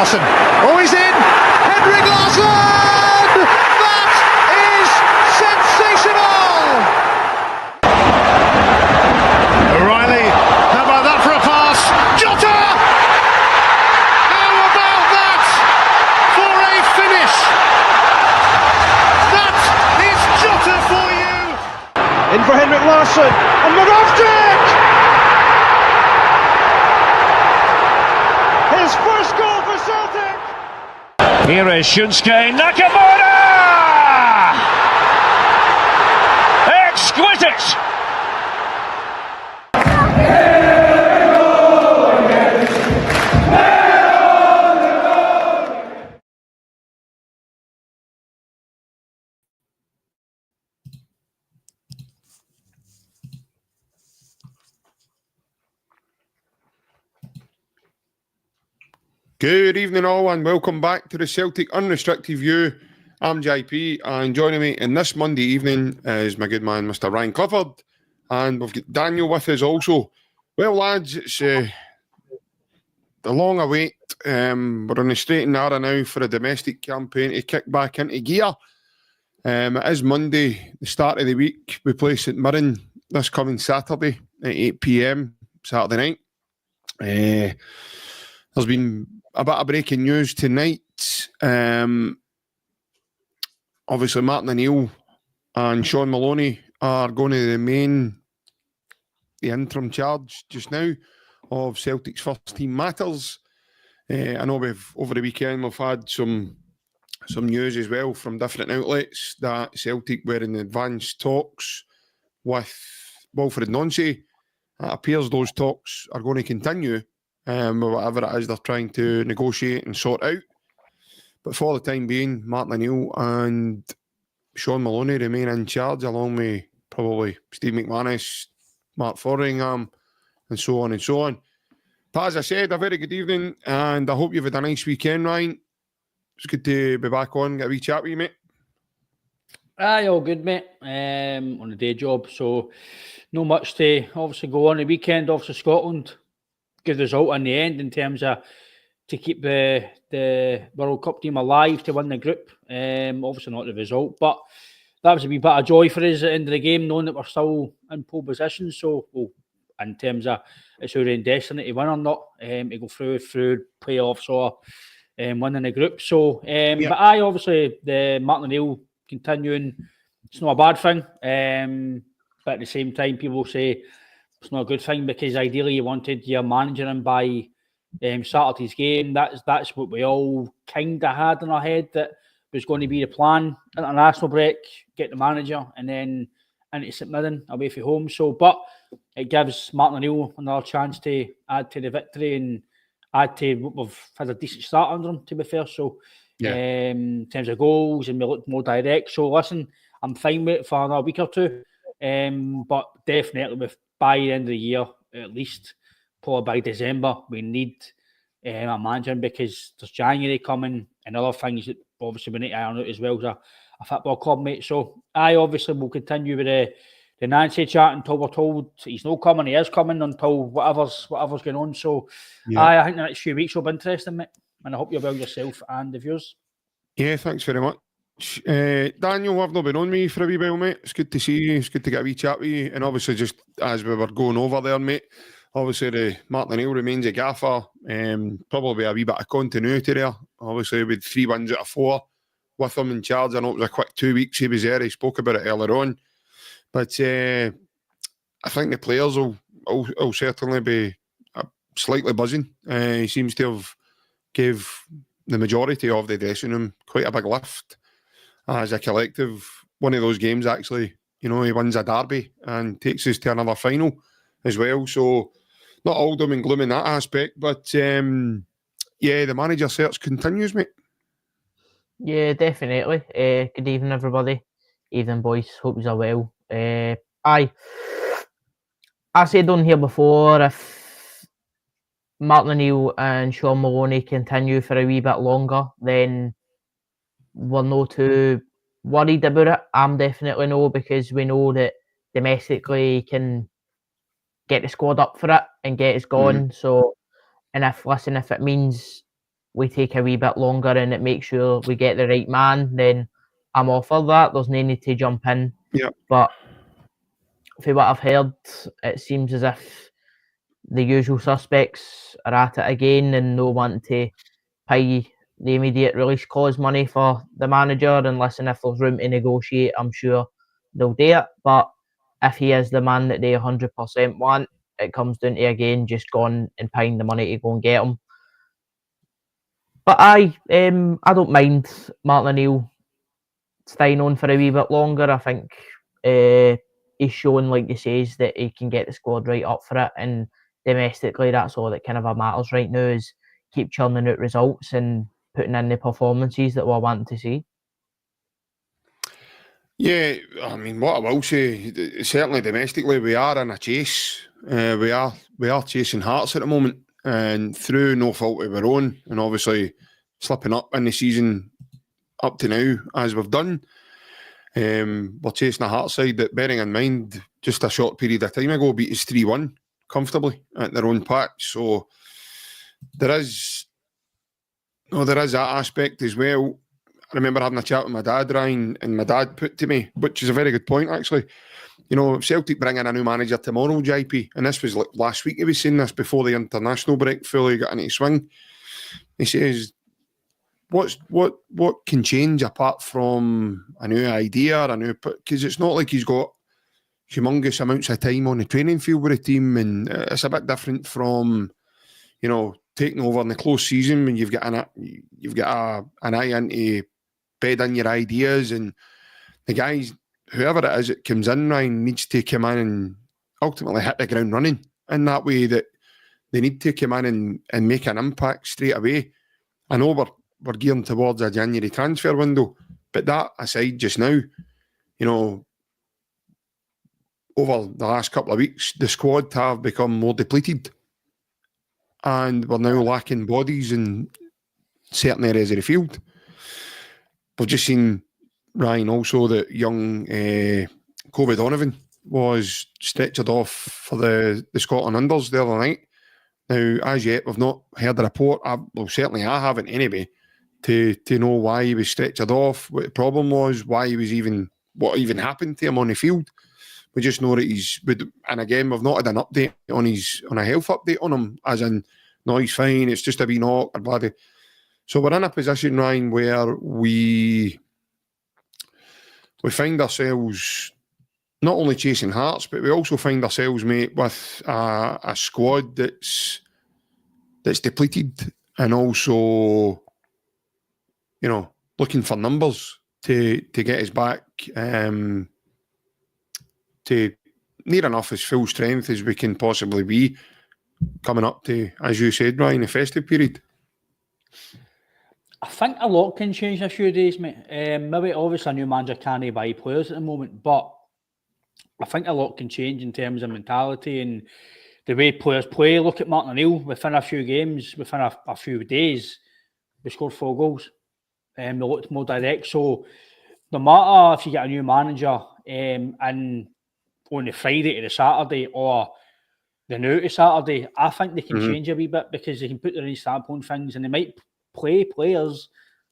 Larsson. Oh, he's in! Henrik Larsson! That is sensational! O'Reilly, how about that for a pass? Jota! How about that for a finish? That is Jota for you! In for Henrik Larsson, and Moravcik! His first goal for Celtic! Here is Shunsuke Nakamura! Exquisite! Good evening all and welcome back to the Celtic Unrestricted View. I'm JP and joining me in this Monday evening is my good man Mr. Ryan Clifford, and we've got Daniel with us also. Well lads, it's the long await. We're on the straight and narrow now for a domestic campaign to kick back into gear. It is Monday, the start of the week. We play St Mirren this coming Saturday at 8 p.m. Saturday night. There's been a bit of breaking news tonight. Obviously, Martin O'Neill and SHAUN Maloney are going to remain the interim charge just now of Celtic's first team matters. I know over the weekend we've had some news as well from different outlets that Celtic were in advanced talks with WILFIRED. It appears those talks are going to continue. Whatever it is they're trying to negotiate and sort out. But for the time being, Martin O'Neill and SHAUN Maloney remain in charge, along with probably Steve McManus, Mark Fotheringham, and so on and so on. But as I said, a very good evening, and I hope you've had a nice weekend, Ryan. It's good to be back on, get a wee chat with you, mate. Aye, all good, mate. On a day job, so not much to obviously go on the weekend. Obviously, Scotland. Good result in the end in terms of to keep the World Cup team alive to win the group. Obviously not the result, but that was a wee bit of joy for us at the end of the game, knowing that we're still in pole position. So, in terms of it's our own destiny to win or not, to go through playoffs or winning the group. So, but obviously the Martin O'Neill continuing, it's not a bad thing. But at the same time, people say it's not a good thing because ideally you wanted your manager in by Saturday's game. That's what we all kind of had in our head, that was going to be the plan. International break, get the manager, and then into St Mirren away from home. So, but it gives Martin O'Neill another chance to add to the victory and add to what we've had a decent start under him, to be fair. So, in terms of goals, and we look more direct. So, listen, I'm fine with it for another week or two. But definitely by the end of the year, at least probably by December, we need a manager, because there's January coming and other things that obviously we need to iron out as well as a football club, mate. So I obviously will continue with the Nancy chat until we're told he's not coming, he is coming, until whatever's going on. So I think the next few weeks will be interesting, mate. And I hope you're well yourself and the viewers. Yeah, thanks very much. Daniel, I've not been on me for a wee while, mate. It's good to see you. It's good to get a wee chat with you. And obviously, just as we were going over there, mate, obviously the Martin O'Neill remains a gaffer. Probably a wee bit of continuity there. Obviously, with 3 wins out of 4 with him in charge. I know it was a quick 2 weeks he was there. He spoke about it earlier on. But I think the players will certainly be slightly buzzing. He seems to have gave the majority of the dressing room quite a big lift. As a collective, one of those games actually, he wins a derby and takes us to another final as well. So not all doom and gloom in that aspect, but the manager search continues, mate. Yeah, definitely. Good evening, everybody. Evening, boys. Hope you're well. I said on here before, if Martin O'Neill and SHAUN Maloney continue for a wee bit longer, then we're not too worried about it. I'm definitely no, because we know that domestically can get the squad up for it and get us going. So, and if it means we take a wee bit longer and it makes sure we get the right man, then I'm all for that. There's no need to jump in. Yeah. But for what I've heard, it seems as if the usual suspects are at it again and no wanting to pay the immediate release clause money for the manager. And listen, if there's room to negotiate, I'm sure they'll do it. But if he is the man that they 100% want, it comes down to, again, just going and paying the money to go and get him. But I don't mind Martin O'Neill staying on for a wee bit longer. I think he's shown, like you says, that he can get the squad right up for it. And domestically, that's all that kind of matters right now, is keep churning out results and putting in the performances that we're wanting to see. Yeah, I mean, what I will say, certainly domestically, we are in a chase. We are chasing Hearts at the moment, and through no fault of our own, and obviously slipping up in the season up to now, as we've done. We're chasing a Hearts side that, bearing in mind, just a short period of time ago, beat us 3-1 comfortably at their own patch. So there is that aspect as well. I remember having a chat with my dad, Ryan, and my dad put to me, which is a very good point, actually. You know, if Celtic bring in a new manager tomorrow, JP, and this was like last week, he was saying this before the international break fully got into swing. He says, what can change apart from a new idea, because it's not like he's got humongous amounts of time on the training field with the team, and it's a bit different from, you know, taking over in the close season when you've got an eye into bedding your ideas, and the guys, whoever it is that comes in, Ryan, needs to come in and ultimately hit the ground running in that way, that they need to come in and make an impact straight away. I know we're gearing towards a January transfer window, but that aside, just now, you know, over the last couple of weeks, the squad have become more depleted, and we're now lacking bodies in certain areas of the field. We've just seen, Ryan, also that young Kobe Donovan was stretchered off for the Scotland Unders the other night. Now, as yet, we've not heard a report. Certainly I haven't anyway, to know why he was stretchered off, what the problem was, what even happened to him on the field. We just know that and again, we've not had an update on a health update on him, as in, no, he's fine, it's just a wee knock, or blah. So we're in a position, Ryan, where we find ourselves not only chasing Hearts, but we also find ourselves, mate, with a squad that's depleted, and also, you know, looking for numbers to get us back to near enough as full strength as we can possibly be coming up to, as you said, Ryan, the festive period. I think a lot can change in a few days, mate. Maybe obviously a new manager can't buy players at the moment, but I think a lot can change in terms of mentality and the way players play. Look at Martin O'Neill, within a few games, within a few days, we scored 4 goals. They looked more direct. So no matter if you get a new manager and on the Friday to the Saturday or the now to Saturday, I think they can change a wee bit, because they can put their own stamp on things, and they might play players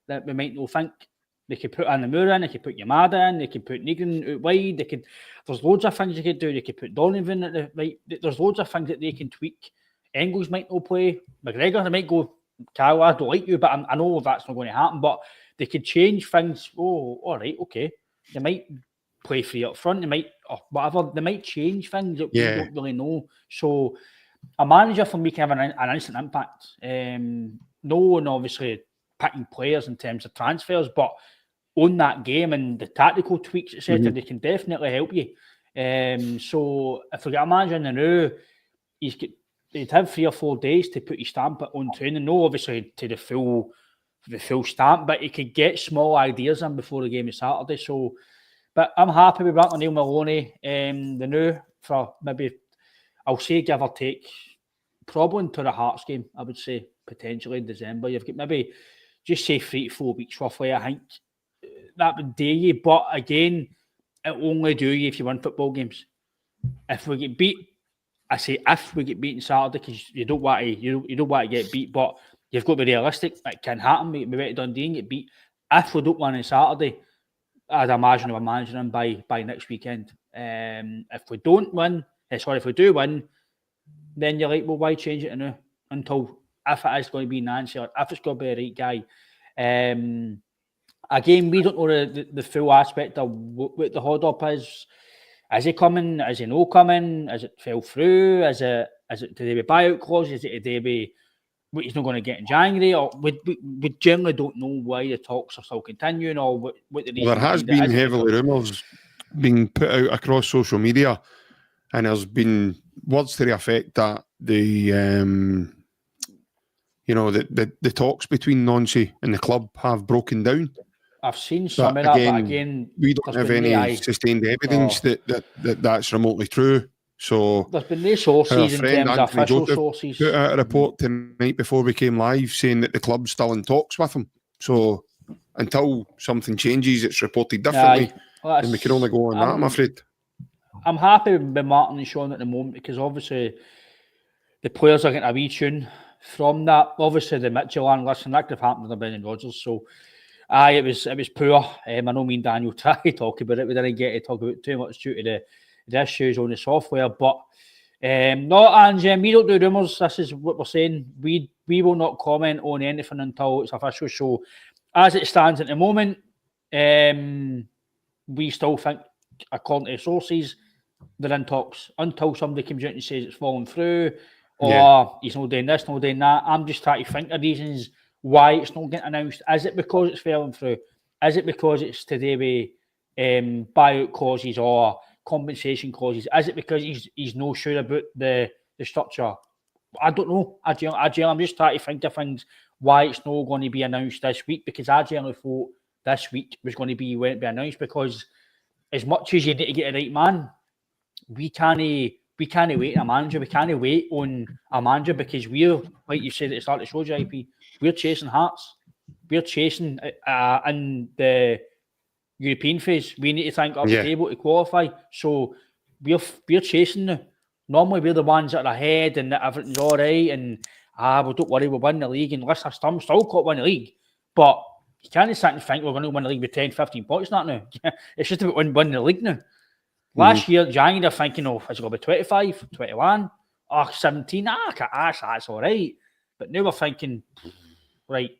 that we might not think. They could put Anamura in, they could put Yamada in, they could put Negrin out wide, there's loads of things they could do. They could put Donovan at the right. There's loads of things that they can tweak. Engels might not play. McGregor, they might go, Kyle, I don't like you, but I know that's not going to happen. But they could change things. Oh, all right, okay. They might play free up front. They might, or whatever. They might change things that we don't really know. So a manager for me can have an instant impact. No one obviously picking players in terms of transfers, but on that game and the tactical tweaks, etc., they can definitely help you. So if we get a manager in the new, he'd have 3 or 4 days to put his stamp on training. No, obviously to the full stamp, but he could get small ideas in before the game is Saturday. So, but I'm happy with Neil Maloney. The new for maybe, I'll say give or take, probably into the Hearts game, I would say, potentially in December. You've got maybe, just say 3 to 4 weeks roughly, I think. That would do you, but again, it will only do you if you win football games. If we get beat, I say if we get beat on Saturday, because you don't want to get beat, but you've got to be realistic. It can happen. We went to Dundee and get beat. If we don't win on Saturday, I'd imagine we're managing them by next weekend. If we don't win, if we do win, then you're like, well, why change it now? Until if it is going to be Nancy or if it's going to be a right guy. Again, we don't know the full aspect of what the hold up is. Is he coming? Is he no coming? Is it fell through? Is it today with buyout clause? Is it today with what he's not going to get in January? Or we generally don't know why the talks are still continuing or what the reason. Well, there has been heavily rumours being put out across social media, and there's been words to the effect that the talks between Nancy and the club have broken down. I've seen some of that, but again, we don't have any sustained evidence that's remotely true. So there's been no sources in terms of official sources. Put out a report tonight before we came live saying that the club's still in talks with him. So until something changes, it's reported differently. And we can only go on that, I'm afraid. I'm happy with Martin and Sean at the moment because obviously the players are getting a wee tune from that. Obviously the Mitchell and listen, that could have happened to Brendan Rodgers. So it was poor. I know me and Daniel tried to talk about it. We didn't get to talk about it too much due to the issues on the software. But no, and we don't do rumours. This is what we're saying. We will not comment on anything until it's official. So as it stands at the moment, we still think, according to sources, they're in talks until somebody comes out and says it's fallen through or he's not doing this, not doing that. I'm just trying to think of reasons why it's not getting announced. Is it because it's fallen through? Is it because it's to do with buyout clauses or compensation clauses? Is it because he's not sure about the structure? I don't know. I'm just trying to think of things why it's not going to be announced this week, because I generally thought this week was going to be when it be announced, because as much as you need to get a right man, we can't wait on a manager. We can't wait on a manager because we're, like you said at the start of the show, JP, we're chasing Hearts. We're chasing in the European phase. We need to think up the table to qualify. So we're chasing now. Normally we're the ones that are ahead and that everything's all right and well, don't worry, we'll win the league. And listen, I'm still got to win the league. But you can't sit and think we're going to win the league with 10, 15 points not now. It's just about winning the league now. Last year, January, they're thinking, is it going to be 25, 21, 17? That's all right. But now we're thinking, right,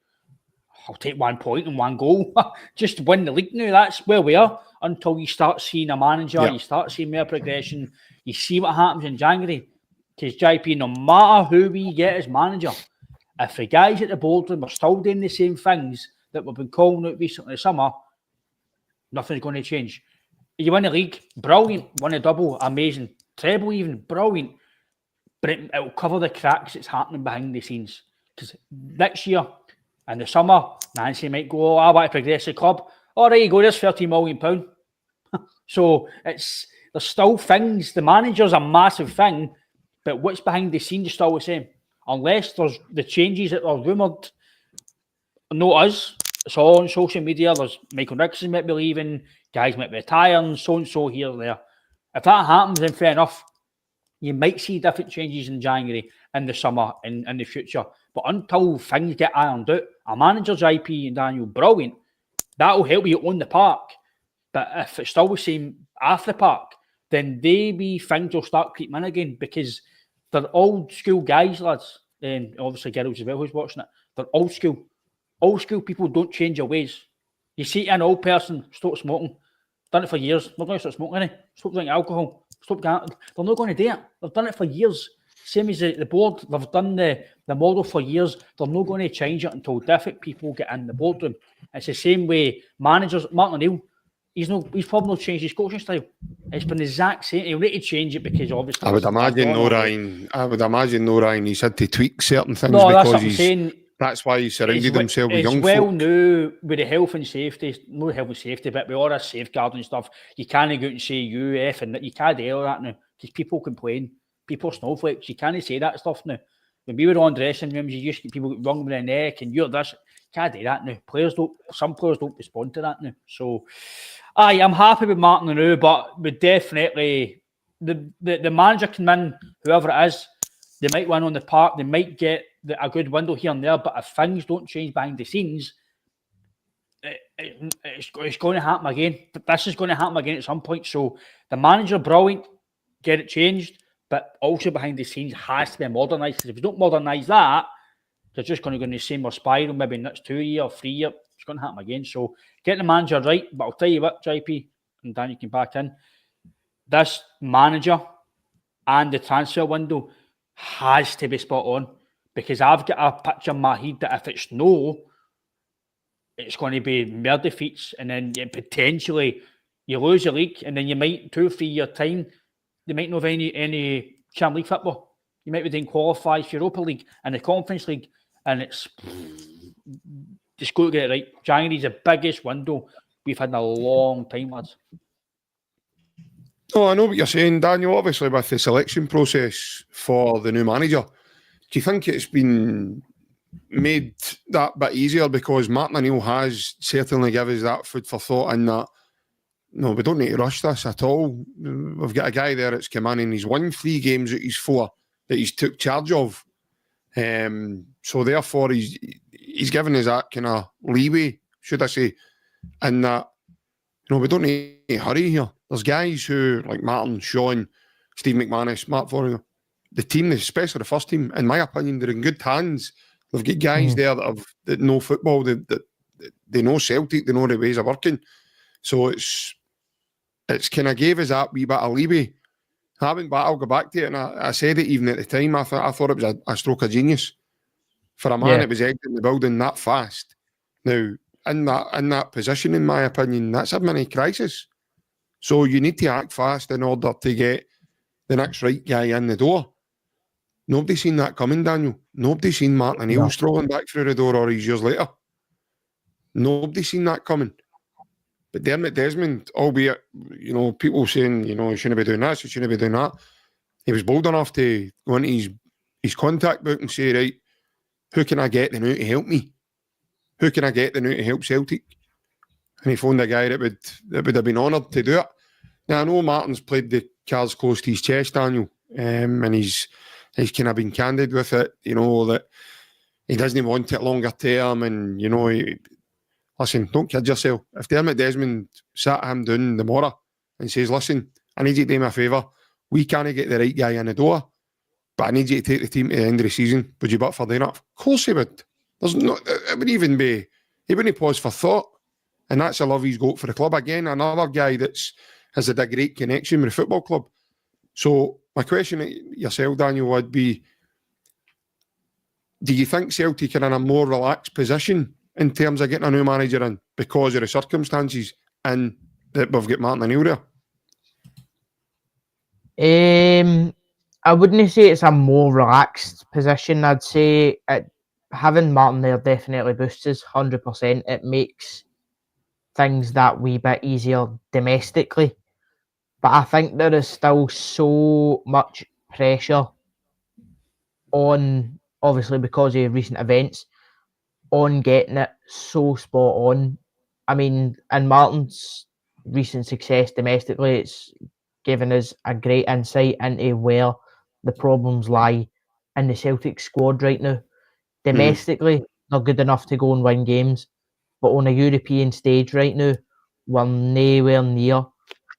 I'll take 1 point and 1 goal. Just win the league now. That's where we are until you start seeing a manager, you start seeing more progression, you see what happens in January. Because JP, no matter who we get as manager, if the guys at the boardroom are still doing the same things that we've been calling out recently this summer, nothing's going to change. You win the league, brilliant. Win a double, amazing. Treble even, brilliant. But it'll cover the cracks that's happening behind the scenes. Because next year, in the summer, Nancy might go, I want to progress the club. All right, you go, there's £30 million. So there's still things. The manager's a massive thing, but what's behind the scenes is still the same. Unless there's the changes that are rumoured, not us. It's all on social media. There's Michael Nixon might be leaving, guys might be retiring, so here and there. If that happens, then fair enough. You might see different changes in January, in the summer, in the future. But until things get ironed out, a manager's IP and Daniel, brilliant. That'll help you on the park. But if it's still the same after the park, then maybe things will start creeping in again, because they're old school guys, lads. And obviously girls as well who's watching it. They're old school. Old school people don't change their ways. You see an old person stop smoking, done it for years. They're going to stop smoking, any. Stop drinking alcohol. Stop gambling. They're not going to do it. They've done it for years. Same as the board. They've done the model for years. They're not going to change it until different people get in the boardroom. It's the same way managers. Martin O'Neill, he's probably not changed his coaching style. It's been the exact same. He'll need to change it because obviously. I would imagine no, Ryan. He's had to tweak certain things because that's why he surrounded himself with young folk. Well, now with the health and safety, no health and safety, but with all this safeguarding stuff, you can't go out and say UF and that. You can't do all that now because people complain. People are snowflakes. You can't say that stuff now. When we were on dressing rooms, you used to get people wrong with their neck and you're this. You can't do that now. Some players don't respond to that now. So, I'm happy with Martin now, but we definitely the manager can win, whoever it is. They might win on the park. They might get a good window here and there. But if things don't change behind the scenes, it's going to happen again. This is going to happen again at some point. So the manager, brilliant, get it changed. But also behind the scenes has to be modernised. Because if you don't modernise that, they're just going to go in the same or spiral, maybe next 2 year or 3 year. It's going to happen again. So get the manager right. But I'll tell you what, JP, and Dan, you can back in. This manager and the transfer window has to be spot on, because I've got a picture in my head that if it's no, it's going to be more defeats, and then potentially you lose your league, and then you might 2 or 3 year time, they might not have any Champions League football. You might be doing qualifies for Europa League and the Conference League, and it's just got to get it right. January's the biggest window we've had in a long time, lads. Oh, I know what you're saying, Daniel. Obviously, with the selection process for the new manager, do you think it's been made that bit easier because Martin O'Neill has certainly given us that food for thought, and that no, we don't need to rush this at all. We've got a guy there that's come in and he's won 3 games out of his 4 that he's took charge of. So therefore, he's given us that kind of leeway, should I say, and that we don't need to hurry here. There's guys who, like Martin, Sean, Steve McManus, Mark Foreigner, the team, especially the first team, in my opinion, they're in good hands. They've got guys there that know football, they know Celtic, they know the ways of working. So it's kind of gave us that wee bit of leeway. But I'll go back to it, and I said it even at the time. I thought it was a stroke of genius for a man that was exiting the building that fast. Now, in that position, in my opinion, that's a mini crisis. So you need to act fast in order to get the next right guy in the door. Nobody's seen that coming, Daniel. Nobody's seen Martin O'Neill strolling back through the door all these years later. Nobody's seen that coming. But Dermot Desmond, albeit, people saying, he shouldn't be doing this, he shouldn't be doing that. He was bold enough to go into his contact book and say, right, who can I get the new to help me? Who can I get the new to help Celtic? And he phoned a guy that would have been honoured to do it. Now, I know Martin's played the cards close to his chest, Daniel, and he's kind of been candid with it, that he doesn't want it longer term, and, listen, don't kid yourself. If Dermot Desmond sat him down tomorrow and says, listen, I need you to do me a favour. We can't get the right guy in the door, but I need you to take the team to the end of the season. Would you butt for doing it? Of course he would. It would even be, he wouldn't pause for thought. And that's a love he's got for the club. Again, another guy has had a great connection with the football club. So my question to yourself, Daniel, would be, do you think Celtic are in a more relaxed position in terms of getting a new manager in because of the circumstances and that we've got Martin O'Neill there? I wouldn't say it's a more relaxed position. I'd say having Martin there definitely boosts us 100%. It makes things that wee bit easier domestically. But I think there is still so much pressure on, obviously because of recent events, on getting it so spot on. I mean, and Martin's recent success domestically, it's given us a great insight into where the problems lie in the Celtic squad right now. Domestically, they're good enough to go and win games, but on a European stage right now, we're nowhere near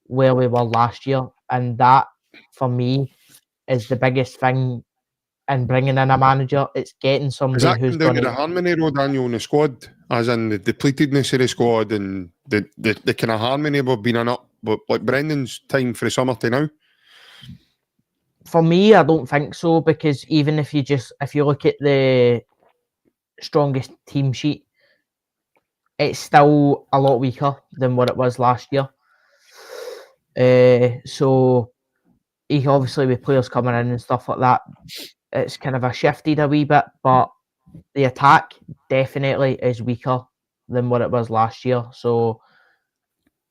where we were last year. And that, for me, is the biggest thing in bringing in a manager. It's getting somebody who's down going to the harmony, though, Daniel, in the squad, as in the depletedness of the squad and the kind of harmony we've been in up, but like Brendan's time for the summer to now? For me, I don't think so, because even if you look at the strongest team sheet, it's still a lot weaker than what it was last year. So obviously with players coming in and stuff like that, it's kind of shifted a wee bit, but the attack definitely is weaker than what it was last year. So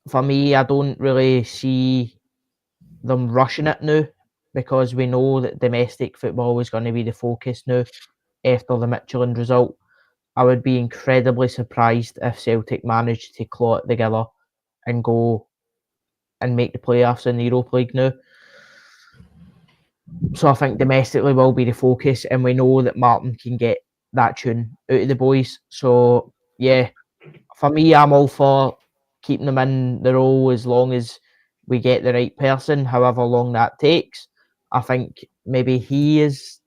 for me, I don't really see them rushing it now, because we know that domestic football is going to be the focus now after the Midtjylland result. I would be incredibly surprised if Celtic managed to claw it together and go and make the playoffs in the Europa League now. So I think domestically will be the focus, and we know that Martin can get that tune out of the boys. So yeah, for me, I'm all for keeping them in the role as long as we get the right person, however long that takes. I think maybe he is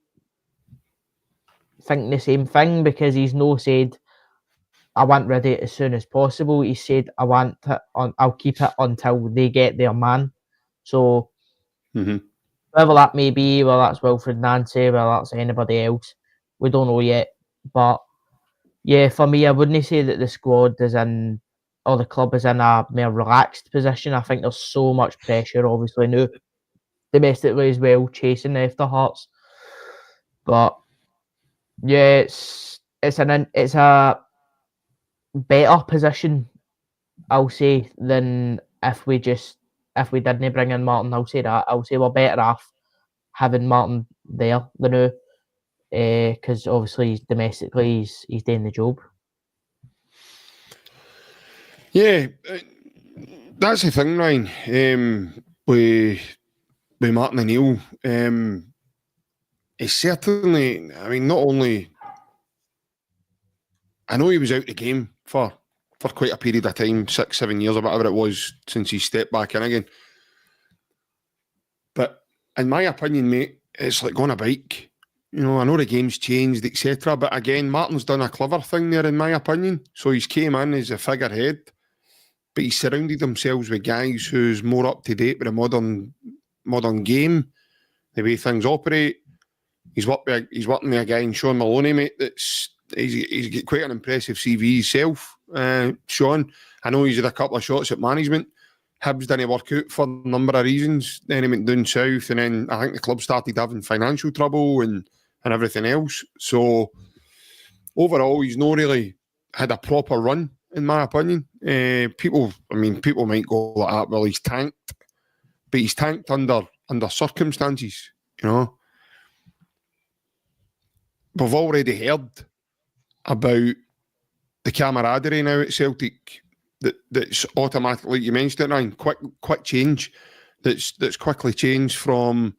thinking the same thing because he's no said I want rid of it as soon as possible. He said I want it on. I'll keep it until they get their man. So whether that may be, whether that's Wilfred Nancy, whether that's anybody else, we don't know yet. But yeah, for me, I wouldn't say that the squad is in or the club is in a more relaxed position. I think there's so much pressure, obviously now domestically as well, chasing after Hearts. But yeah, it's a better position, I'll say, than if we didn't bring in Martin. I'll say that. I'll say we're better off having Martin there than now, because obviously domestically he's doing the job. Yeah, that's the thing, Ryan. With Martin O'Neill, he's certainly. I mean, not only. I know he was out the game for quite a period of time, 6-7 years or whatever it was, since he stepped back in again. But in my opinion, mate, it's like on a bike. You know, I know the game's changed, etc. But again, Martin's done a clever thing there, in my opinion. So he's came in as a figurehead, but he's surrounded themselves with guys who's more up to date with the modern game, the way things operate. He's working with a guy in SHAUN Maloney, mate. He's got quite an impressive CV himself. SHAUN, I know he's had a couple of shots at management. Hibs didn't work out for a number of reasons. Then he went down south, and then I think the club started having financial trouble and everything else. So overall, he's not really had a proper run, in my opinion. People might go like that. Well, he's tanked, but he's tanked under circumstances. You know, we've already heard about the camaraderie now at Celtic. That's automatically, you mentioned it, Ryan, quick change. That's quickly changed from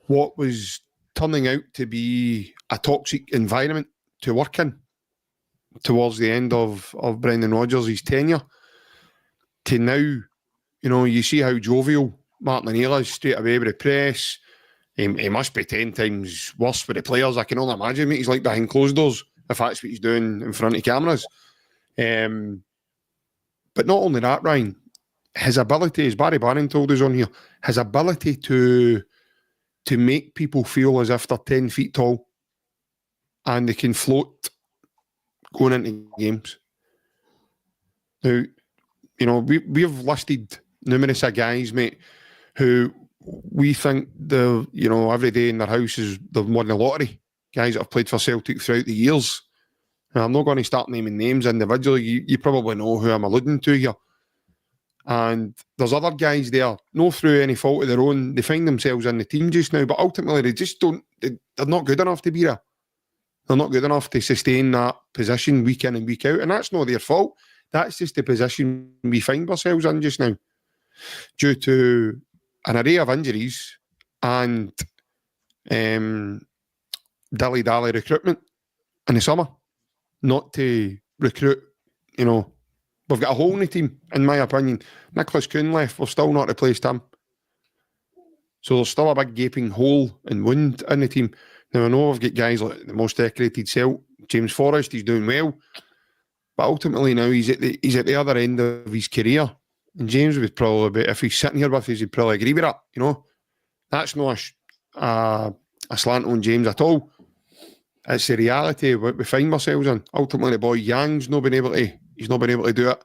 what was turning out to be a toxic environment to work in towards the end of Brendan Rodgers' tenure to now. You know, you see how jovial Martin O'Neill is straight away with the press. He must be 10 times worse with the players. I can only imagine, mate. He's like behind closed doors, if that's what he's doing in front of cameras. But not only that, Ryan, his ability, as Barry Bannon told us on here, his ability to make people feel as if they're 10 feet tall and they can float going into games. Now, you know, we've listed numerous of guys, mate, who we think every day in their house is they've won the lottery. Guys that have played for Celtic throughout the years. Now, I'm not going to start naming names individually. You probably know who I'm alluding to here. And there's other guys there, no through any fault of their own, they find themselves in the team just now, but ultimately they just don't, they're not good enough to be there. They're not good enough to sustain that position week in and week out. And that's not their fault. That's just the position we find ourselves in just now, due to an array of injuries and dilly-dally recruitment in the summer, not to recruit. You know, we've got a hole in the team, in my opinion. Nicholas Kuhn left, we've still not replaced him. So there's still a big gaping hole and wound in the team. Now, I know we've got guys like the most decorated Celt, James Forrest, he's doing well. But ultimately now he's at the other end of his career. And James would probably, if he's sitting here with us, he'd probably agree with that. You know, that's not a slant on James at all. It's the reality of what we find ourselves in. Ultimately, the boy Yang's not been able to do it.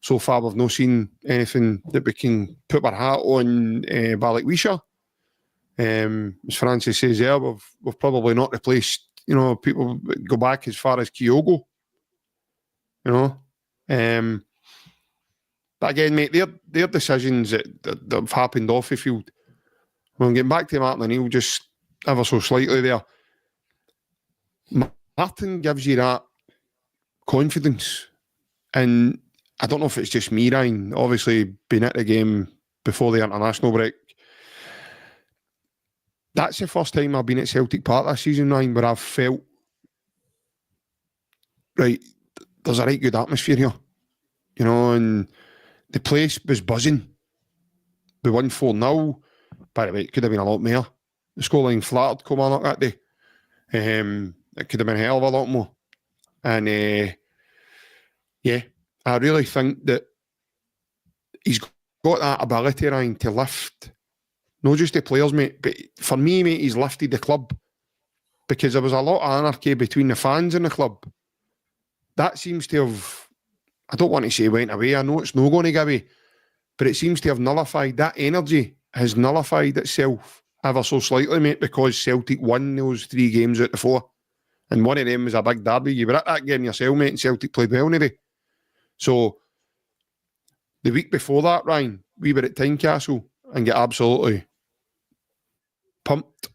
So far, we've not seen anything that we can put our hat on Balikwisha. As Francis says there, we've probably not replaced, you know, people go back as far as Kyogo. You know? But again, mate, they're decisions that have happened off the field. Well, getting back to Martin O'Neill just ever so slightly there. Martin gives you that confidence. And I don't know if it's just me, Ryan, obviously being at the game before the international break. that's the first time I've been at Celtic Park this season, Ryan, where I've felt, right, there's a right good atmosphere here. You know, and the place was buzzing. We won 4-0. By the way, it could have been a lot more. The scoreline flattered Kilmarnock that day. It could have been a hell of a lot more. And yeah, I really think that he's got that ability, Ryan, to lift not just the players, mate, but for me, mate, he's lifted the club because there was a lot of anarchy between the fans and the club. That seems to have, I don't want to say went away, I know it's not going to go away, but it seems to have nullified, that energy has nullified itself ever so slightly, mate, because Celtic won those 3 games out of 4. And one of them was a big derby. You were at that game yourself, mate, and Celtic played well today. So, the week before that, Ryan, we were at Tynecastle and get absolutely pumped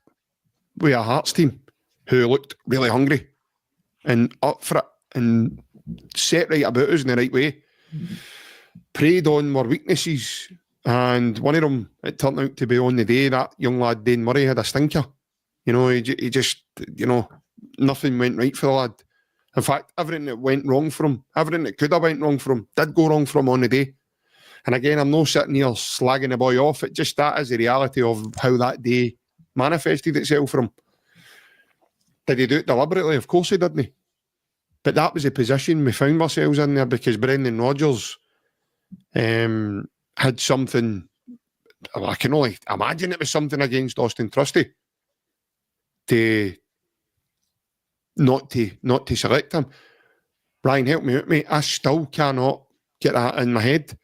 with a Hearts team who looked really hungry and up for it and set right about us in the right way. Preyed on our weaknesses, and one of them, it turned out to be on the day, that young lad, Dane Murray, had a stinker. You know, he just, you know, nothing went right for the lad. In fact, everything that went wrong for him, everything that could have went wrong for him, did go wrong for him on the day. And again, I'm not sitting here slagging the boy off. It just, that is the reality of how that day manifested itself for him. Did he do it deliberately? Of course he didn't. But that was the position we found ourselves in there because Brendan Rodgers had something, I can only imagine it was something against Austin Trusty to not to select him. Ryan, help me out, mate. I still cannot get that in my head.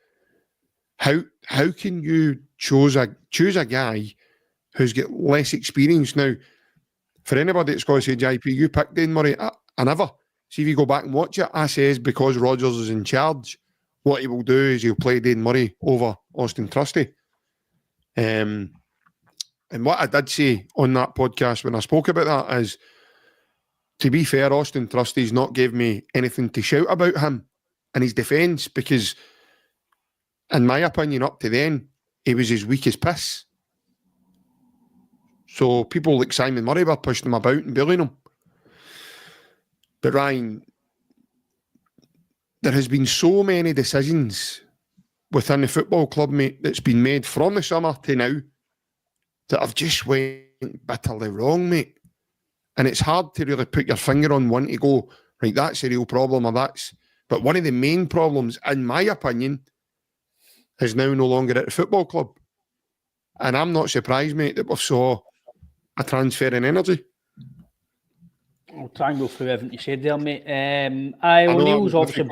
How can you choose a guy who's got less experience now? For anybody that's going to say, JP, you picked Dane Murray. I never. See, if you go back and watch it, I says because Rodgers is in charge, what he will do is he'll play Dane Murray over Austin Trusty. And what I did say on that podcast when I spoke about that is, to be fair, Austin Trusty's not gave me anything to shout about him in his defence because, in my opinion, up to then, he was as weak as piss. So people like Simon Murray were pushing him about and bullying him. But Ryan, there has been so many decisions within the football club, mate, that's been made from the summer to now that have just went bitterly wrong, mate. And it's hard to really put your finger on one to go, right, that's a real problem or that's... But one of the main problems, in my opinion, is now no longer at the football club. And I'm not surprised, mate, that we saw a transfer in energy. I'll try and go through everything you said there, mate. O'Neill's obviously...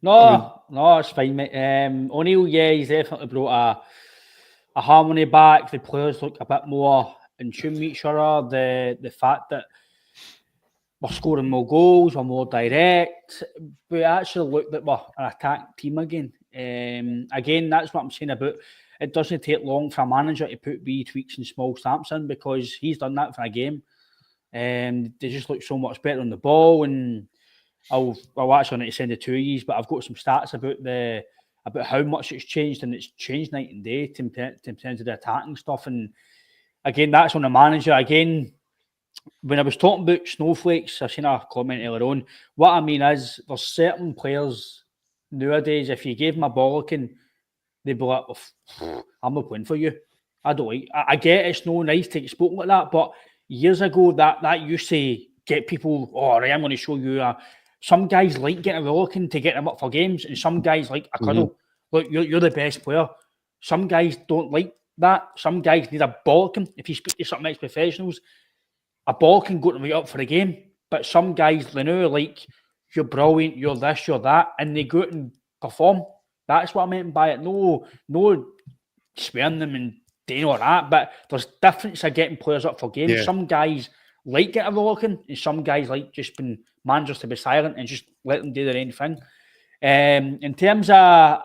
No, it's fine, mate. O'Neill, yeah, he's definitely brought a harmony back. The players look a bit more in tune with each other. The fact that we're scoring more goals, we're more direct. We actually look like we're an attack team again. Again, that's what I'm saying about it doesn't take long for a manager to put wee tweaks and small stamps in because he's done that for a game. They just look so much better on the ball, and I'll actually need to send it to you, but I've got some stats about how much it's changed, and it's changed night and day in terms of the attacking stuff. And again, that's on the manager. Again, when I was talking about snowflakes, I've seen a comment earlier on. What I mean is, there's certain players nowadays, if you gave them a bollocking, they'd be like, oh, I'm not playing for you. I don't like. I get it's no nice to get spoken like that, but years ago, that used to get people, oh, right, I'm going to show you. Some guys like getting a bollocking to get them up for games, and some guys like a cuddle. Look, you're the best player. Some guys don't like that. Some guys need a bollocking. If you speak to some ex-professionals, a ball can go right up for the game. But some guys, they know, like, you're brilliant, you're this, you're that, and they go out and perform. That's what I meant by it. No swearing them and doing all that, but there's difference of getting players up for games. Yeah. Some guys like getting a rollicking, and some guys like just being managers to be silent and just let them do their own thing. In terms of,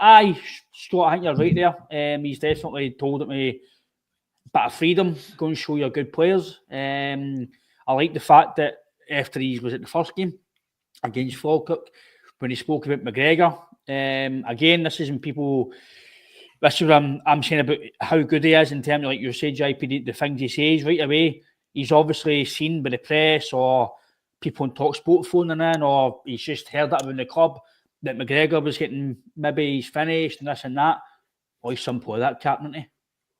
Scott, I think you're right there. He's definitely told me a bit of freedom, go and show your good players. I like the fact that after he was at the first game against Falkirk, when he spoke about McGregor, again, this is when people This is what I'm saying about how good he is in terms of, like you said, JP, the things he says right away. He's obviously seen by the press or people on TalkSport phoning in, or he's just heard that around the club that McGregor was getting, maybe he's finished and this and that. Oh, he's some play that captain, isn't he?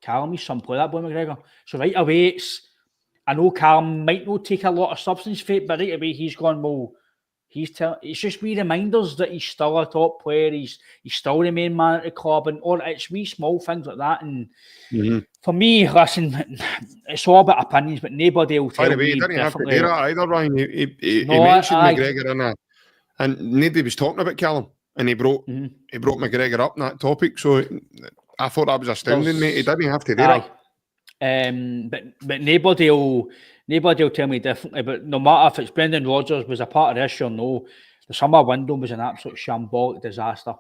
Callum, he's some play that boy McGregor. So right away, I know Callum might not take a lot of substance for it, but right away he's gone, well, it's just wee reminders that he's still a top player, he's still the main man at the club, and or it's wee small things like that. And for me, listen, it's all about opinions, but nobody will tell By the way, me he didn't have to differently. do that either, Ryan. He No, mentioned I- McGregor in that, and nobody was talking about Callum, and he brought McGregor up in that topic. So I thought that was astounding, mate. He didn't have to do that. But nobody will tell me differently. But no matter if it's Brendan Rodgers was a part of this or no, the summer window was an absolute shambolic disaster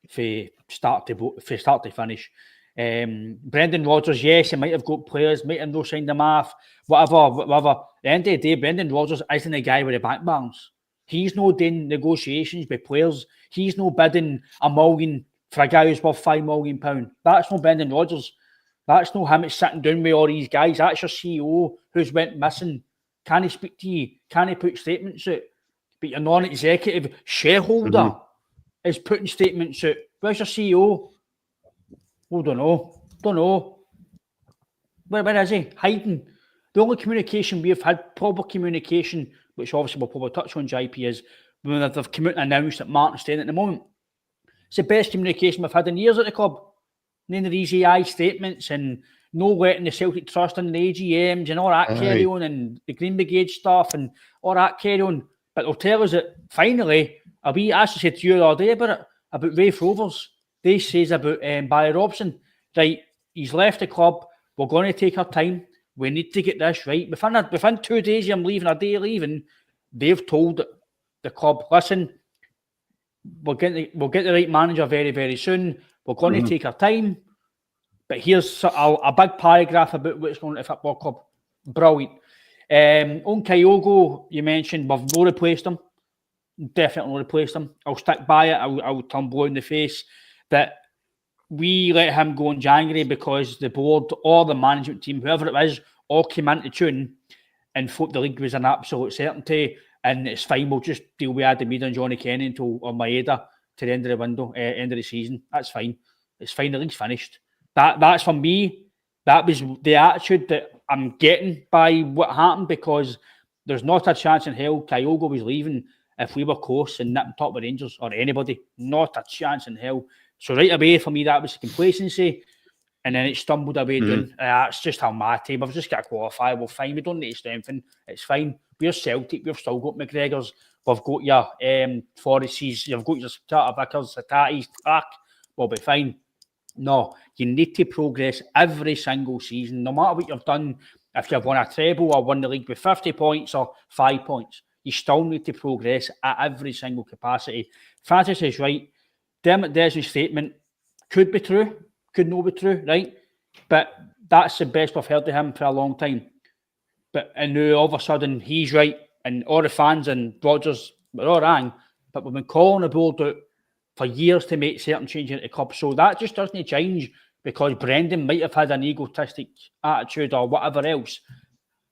from start to finish. Brendan Rodgers, yes, he might have got players, might have no signed them off, whatever. At the end of the day, Brendan Rodgers isn't the guy with the bank balance. He's no doing negotiations with players. He's no bidding $1 million for a guy who's worth £5 million. That's no Brendan Rodgers. That's not him that's sitting down with all these guys. That's your CEO who's went missing. Can he speak to you? Can he put statements out? But your non-executive shareholder is putting statements out. Where's your CEO? Oh, don't know. Where is he? Hiding. The only communication we've had, proper communication, which obviously we'll probably touch on, JP, is when they've come out and announced that Martin's staying at the moment. It's the best communication we've had in years at the club. None of these AI statements and no letting the Celtic Trust in the AGMs and all that carry on, and the Green Brigade stuff and all that carry on. But they'll tell us that finally, I actually said to you the other day about Rafe Rovers. They says about Barry Robson, right, he's left the club, we're going to take our time, we need to get this right. Within 2 days I'm leaving, a day leaving, they've told the club, listen, we'll get the right manager very, very soon. We're going to take our time. But here's a big paragraph about what's going on at the football club. Brilliant. On Kyogo, you mentioned, we've not replaced him. Definitely not replaced him. I'll stick by it. I'll turn blue in the face that we let him go in January because the board or the management team, whoever it is, all came into tune and thought the league was an absolute certainty. And it's fine, we'll just deal with Adam Mead and Johnny Kenny until Maeda to the end of the window, end of the season. That's fine. It's fine, the league's finished. That's for me, that was the attitude that I'm getting by what happened, because there's not a chance in hell Kyogo was leaving if we were close and nipping top with Rangers or anybody. Not a chance in hell. So right away, for me, that was complacency. And then it stumbled away down. It's just how my team. I've just got to qualify. Well, fine. We don't need to strengthen. It's fine. We're Celtic. We've still got McGregor's. We've got your Forrests. You've got your Tata Vickers, Tatis, Clark. We'll be fine. No, you need to progress every single season. No matter what you've done, if you've won a treble or won the league with 50 points or 5 points, you still need to progress at every single capacity. Francis is right. Dermot Desmond's statement could be true. Could not be true, right? But that's the best we've heard of him for a long time. And now all of a sudden he's right, and all the fans and Rodgers were all wrong. But we've been calling the board out for years to make certain changes at the club. So that just doesn't change because Brendan might have had an egotistic attitude or whatever else.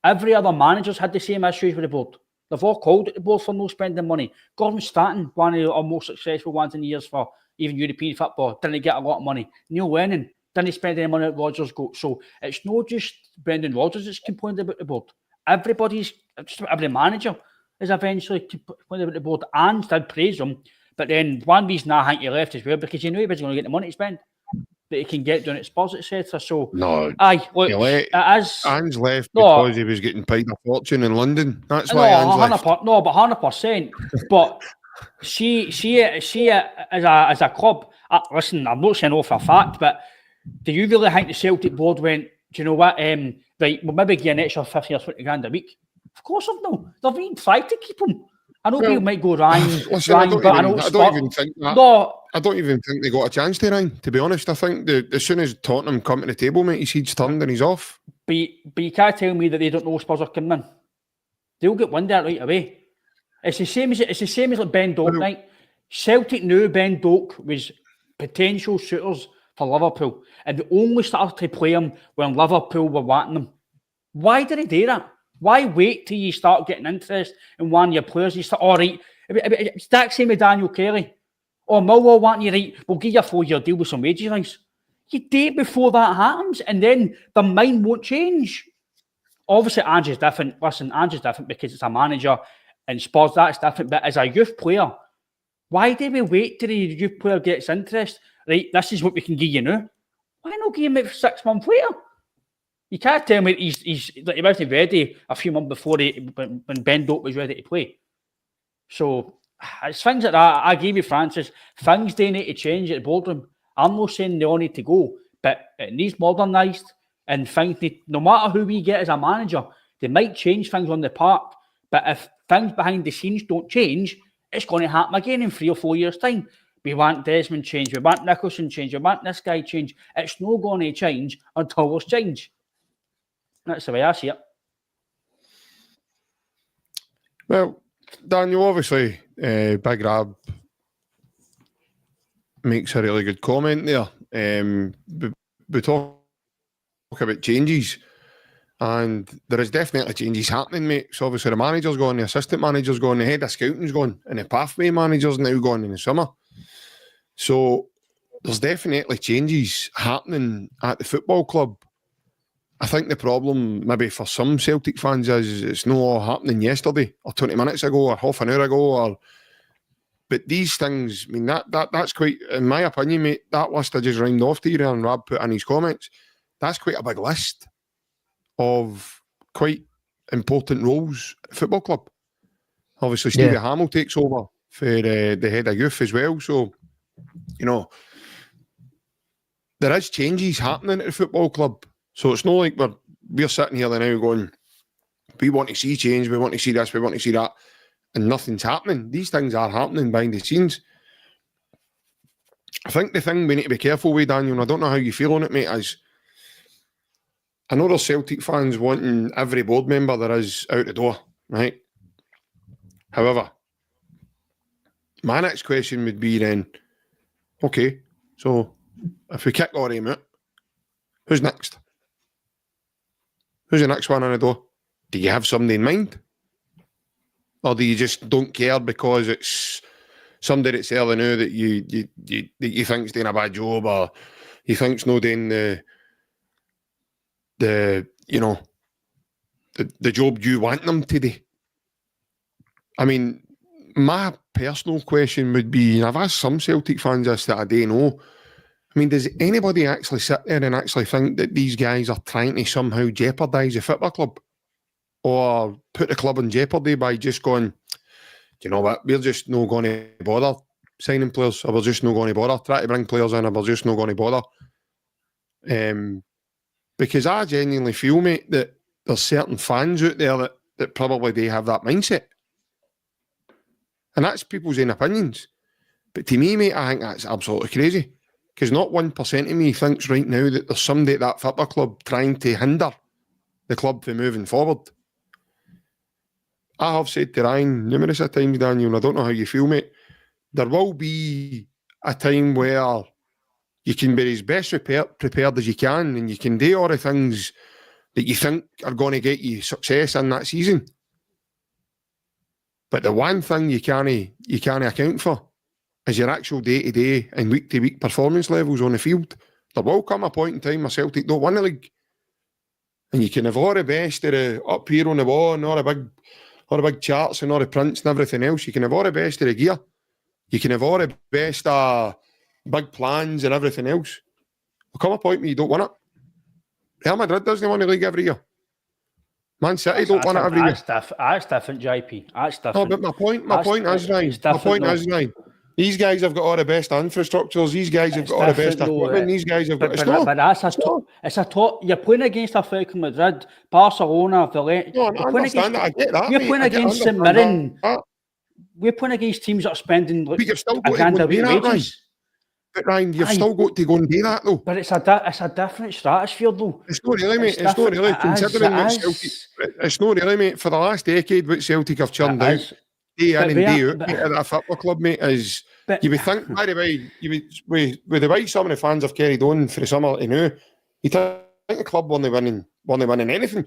Every other manager's had the same issues with the board. They've all called at the board for no spending money. Gordon Stanton, one of our most successful ones in years for even European football, didn't get a lot of money. Neil Lennon didn't spend any money at Rodgers' go. So it's not just Brendan Rodgers that's complaining about the board. Every manager is eventually complaining about the board and did praise them. But then one reason I think he left as well, because he knew he was going to get the money to spend that he can get down at Spurs, etc. So, no, look, it is. Ange left because he was getting paid a fortune in London. That's why Ange left. But 100%. But see as a club. Listen, I'm not saying all for a fact, but do you really think the Celtic board went, do you know what? Right, we'll maybe give an extra 50 or 20 grand a week. Of course, no. They've even tried to keep him. I know people might go Ryan, I don't even think that. No, I don't even think they got a chance to Ryan, to be honest. I think as soon as Tottenham come to the table, mate, his head's turned and he's off. But you can't tell me that they don't know Spurs are coming in. They'll get wind of it right away. It's the same as like Ben Doak, right? Celtic knew Ben Doak was potential suitors for Liverpool, and they only started to play him when Liverpool were wanting him. Why did he do that? Why wait till you start getting interest in one of your players? You start, all right, it's that same with Daniel Kelly. Or Millwall wanting you, right, we'll give you a 4-year deal with some wages rise. You do it before that happens, and then the mind won't change. Obviously, Ange's different. Listen, Ange's different because it's a manager, and Spurs, that's different. But as a youth player, why do we wait till the youth player gets interest? Right, this is what we can give you now. Why not give him it 6 months later? You can't tell me he wasn't ready a few months before when Ben Doak was ready to play. So it's things like that. I agree with Francis. Things do need to change at the Boardroom. I'm not saying they all need to go, but it needs modernised, and things need, no matter who we get as a manager, they might change things on the park, but if things behind the scenes don't change, it's going to happen again in 3 or 4 years' time. We want Desmond change, we want Nicholson change, we want this guy change. It's not going to change until there's change. That's the way I see it. Well, Daniel, obviously, Big Rab makes a really good comment there. We talk about changes, and there is definitely changes happening, mate. So obviously the manager's gone, the assistant manager's gone, the head of scouting's gone, and the pathway manager's now gone in the summer. So there's definitely changes happening at the football club. I think the problem maybe for some Celtic fans is it's not all happening yesterday or 20 minutes ago or half an hour ago. But these things, I mean, that's quite, in my opinion, mate, that list I just round off to you and Rab put in his comments, that's quite a big list of quite important roles at the football club. Obviously, Stevie Hamill takes over for the head of youth as well. So, you know, there is changes happening at the football club. So it's not like we're sitting here now going, we want to see change, we want to see this, we want to see that, and nothing's happening. These things are happening behind the scenes. I think the thing we need to be careful with, Daniel, and I don't know how you feel on it, mate, is I know there's Celtic fans wanting every board member there is out the door, right? However, my next question would be then, okay, so if we kick all of them out, who's next? Who's the next one on the door? Do you have somebody in mind? Or do you just don't care because it's somebody that's there now that you think's doing a bad job, or you think's not doing the job you want them to do? I mean, my personal question would be, and I've asked some Celtic fans this that I don't know, I mean, does anybody actually sit there and actually think that these guys are trying to somehow jeopardise the football club or put the club in jeopardy by just going, do you know what, we're just not going to bother signing players, or we're just not going to bother trying to bring players in, or we're just not going to bother? Because I genuinely feel, mate, that there's certain fans out there that probably they have that mindset. And that's people's own opinions. But to me, mate, I think that's absolutely crazy. Because not 1% of me thinks right now that there's somebody at that football club trying to hinder the club from moving forward. I have said to Ryan numerous times, Daniel, and I don't know how you feel, mate, there will be a time where you can be as best prepared as you can, and you can do all the things that you think are going to get you success in that season. But the one thing you can't account for is your actual day-to-day and week-to-week performance levels on the field. There will come a point in time where Celtic don't win the league. And you can have all the best of the up here on the wall and all the big charts and all the prints and everything else. You can have all the best of the gear. You can have all the best big plans and everything else. There'll come a point where you don't win it. Real Madrid doesn't win the league every year. Man City don't win it every year. That's different, JP. That's different. No, but my point is, Ryan. These guys have got all the best infrastructures. These guys have got all the best equipment. These guys have got... It's a top... You're playing against Atletico Madrid, Barcelona, Valencia... No, I understand that. I get that, You're playing against St Mirren. We're playing against teams that are spending... But you've still got to go and do that, Ryan. But Ryan, you've still got to go and do that, though. But it's a different stratosphere, though. It's not really, mate. It's not really. Considering what Celtic... It's not really, mate. For the last decade, what Celtic have churned out day in But and we day are- out, but- mate, at that football club, mate, is But you would think, by the way, with the way some of the fans have carried on for the summer to now, you'd think the club weren't winning anything.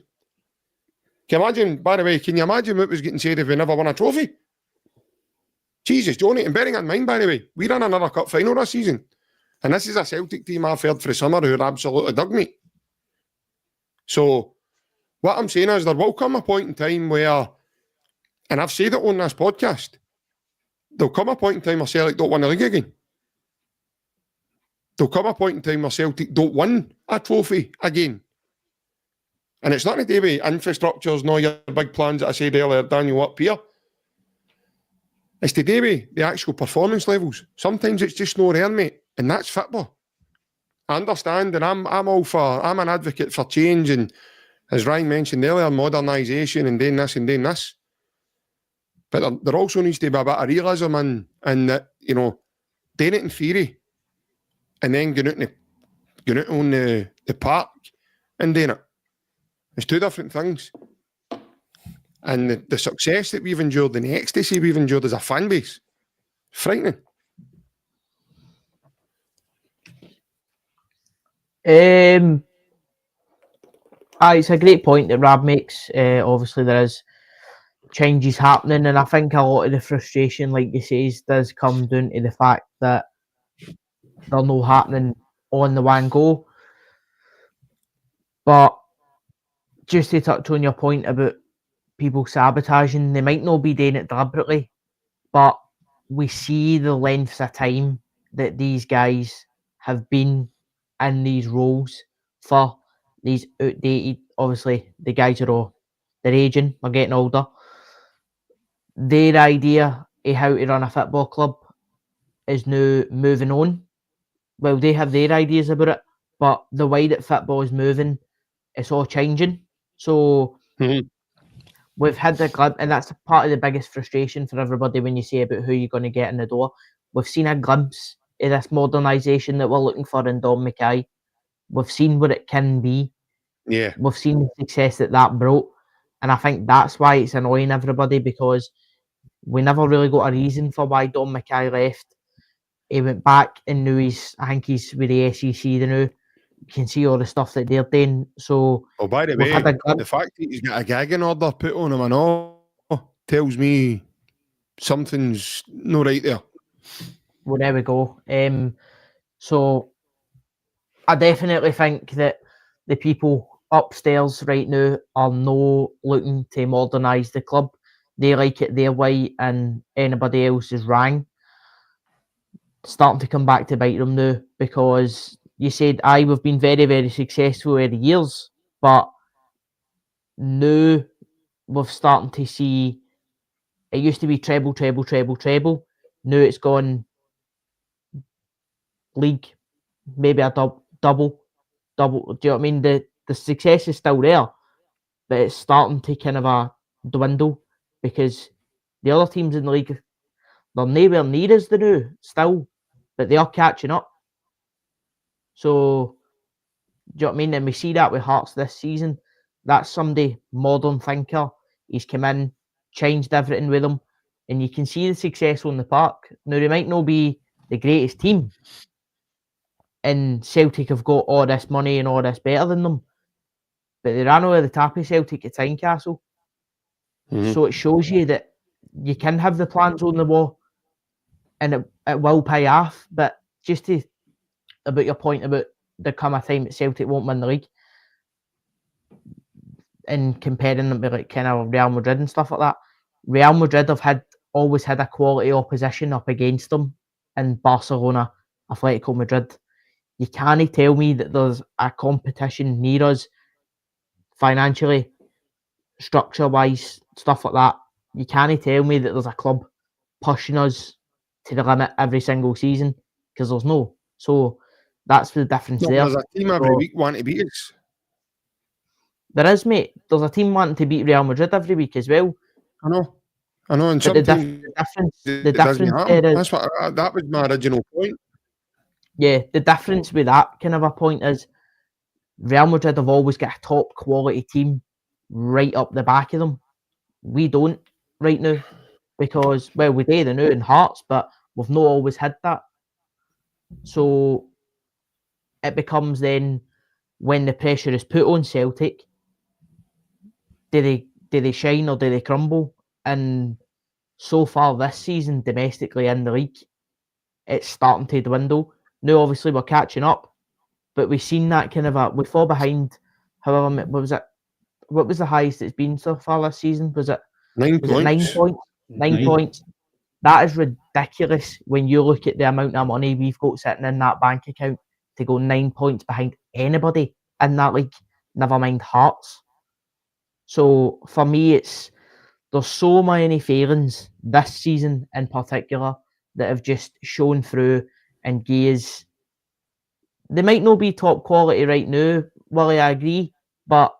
Can you imagine, by the way, what was getting said if we never won a trophy? Jesus, Johnny, and bearing in mind, by the way, we ran another cup final this season. And this is a Celtic team I've heard for the summer who are absolutely dug me. So, what I'm saying is there will come a point in time where, and I've said it on this podcast, there'll come a point in time where Celtic don't win the league again. There'll come a point in time where Celtic don't win a trophy again. And it's not to do with infrastructures, nor your big plans that I said earlier, Daniel, up here. It's to do with the actual performance levels. Sometimes it's just no there, mate. And that's football. I understand, and I'm an advocate for change, and as Ryan mentioned earlier, modernisation and doing this and doing this. But there also needs to be a bit of realism in that, you know, doing it in theory and then going out on the park and doing it. It's two different things. And the success that we've endured and the ecstasy we've endured as a fan base, frightening. It's a great point that Rab makes. Obviously, there is changes happening, and I think a lot of the frustration, like you say, does come down to the fact that they're not happening on the one go. But just to touch on your point about people sabotaging, they might not be doing it deliberately, but we see the lengths of time that these guys have been in these roles for, these outdated, obviously the guys they're aging, they're getting older. Their idea of how to run a football club is now moving on. Well, they have their ideas about it, but the way that football is moving, it's all changing. So we've had the glimpse, and that's part of the biggest frustration for everybody when you say about who you're going to get in the door. We've seen a glimpse of this modernisation that we're looking for in Dom Mackay. We've seen what it can be. Yeah. We've seen the success that brought. And I think that's why it's annoying everybody, because we never really got a reason for why Dom Mackay left. He went back and now I think he's with the SEC now. You can see all the stuff that they're doing. So, By the way, the fact that he's got a gagging order put on him and all tells me something's not right there. Well, there we go. So I definitely think that the people upstairs right now are no looking to modernise the club. They like it their way, and anybody else is wrong. Starting to come back to bite them now, because you said, we've been very, very successful over the years, but now we're starting to see it used to be treble. Now it's gone league, maybe a double. Do you know what I mean? The success is still there, but it's starting to kind of dwindle, because the other teams in the league, they're nowhere near as they do still, but they are catching up. So, do you know what I mean? And we see that with Hearts this season. That's somebody, modern thinker. He's come in, changed everything with them, and you can see the success on the park. Now, they might not be the greatest team, and Celtic have got all this money and all this better than them, but they ran over the top of Celtic at Tynecastle. So it shows you that you can have the plans on the wall, and it will pay off. But just about your point about there come a time that Celtic won't win the league, and comparing them to like kind of Real Madrid and stuff like that. Real Madrid have always had a quality opposition up against them in Barcelona, Atletico Madrid. You can't tell me that there's a competition near us financially, structure-wise, stuff like that. You can't tell me that there's a club pushing us to the limit every single season, because there's no. So that's the difference there. There's a team every week wanting to beat us. There is, mate. There's a team wanting to beat Real Madrid every week as well. I know, and but the difference there is, that was my original point. Yeah, the difference with that kind of a point is Real Madrid have always got a top quality team right up the back of them. We don't right now. because, well, we do the new in Hearts, but we've not always had that. So it becomes then, when the pressure is put on Celtic, do they shine or do they crumble? And so far this season, domestically in the league, it's starting to dwindle. Now, obviously, we're catching up, but we've seen that kind of we fall behind. However, what was the highest it's been so far this season? Was it 9 it 9 points. points? 9 points. That is ridiculous when you look at the amount of money we've got sitting in that bank account to go 9 points behind anybody in that league, never mind Hearts. So for me, there's so many failings this season in particular that have just shown through and gaze. They might not be top quality right now, Willie, I agree, but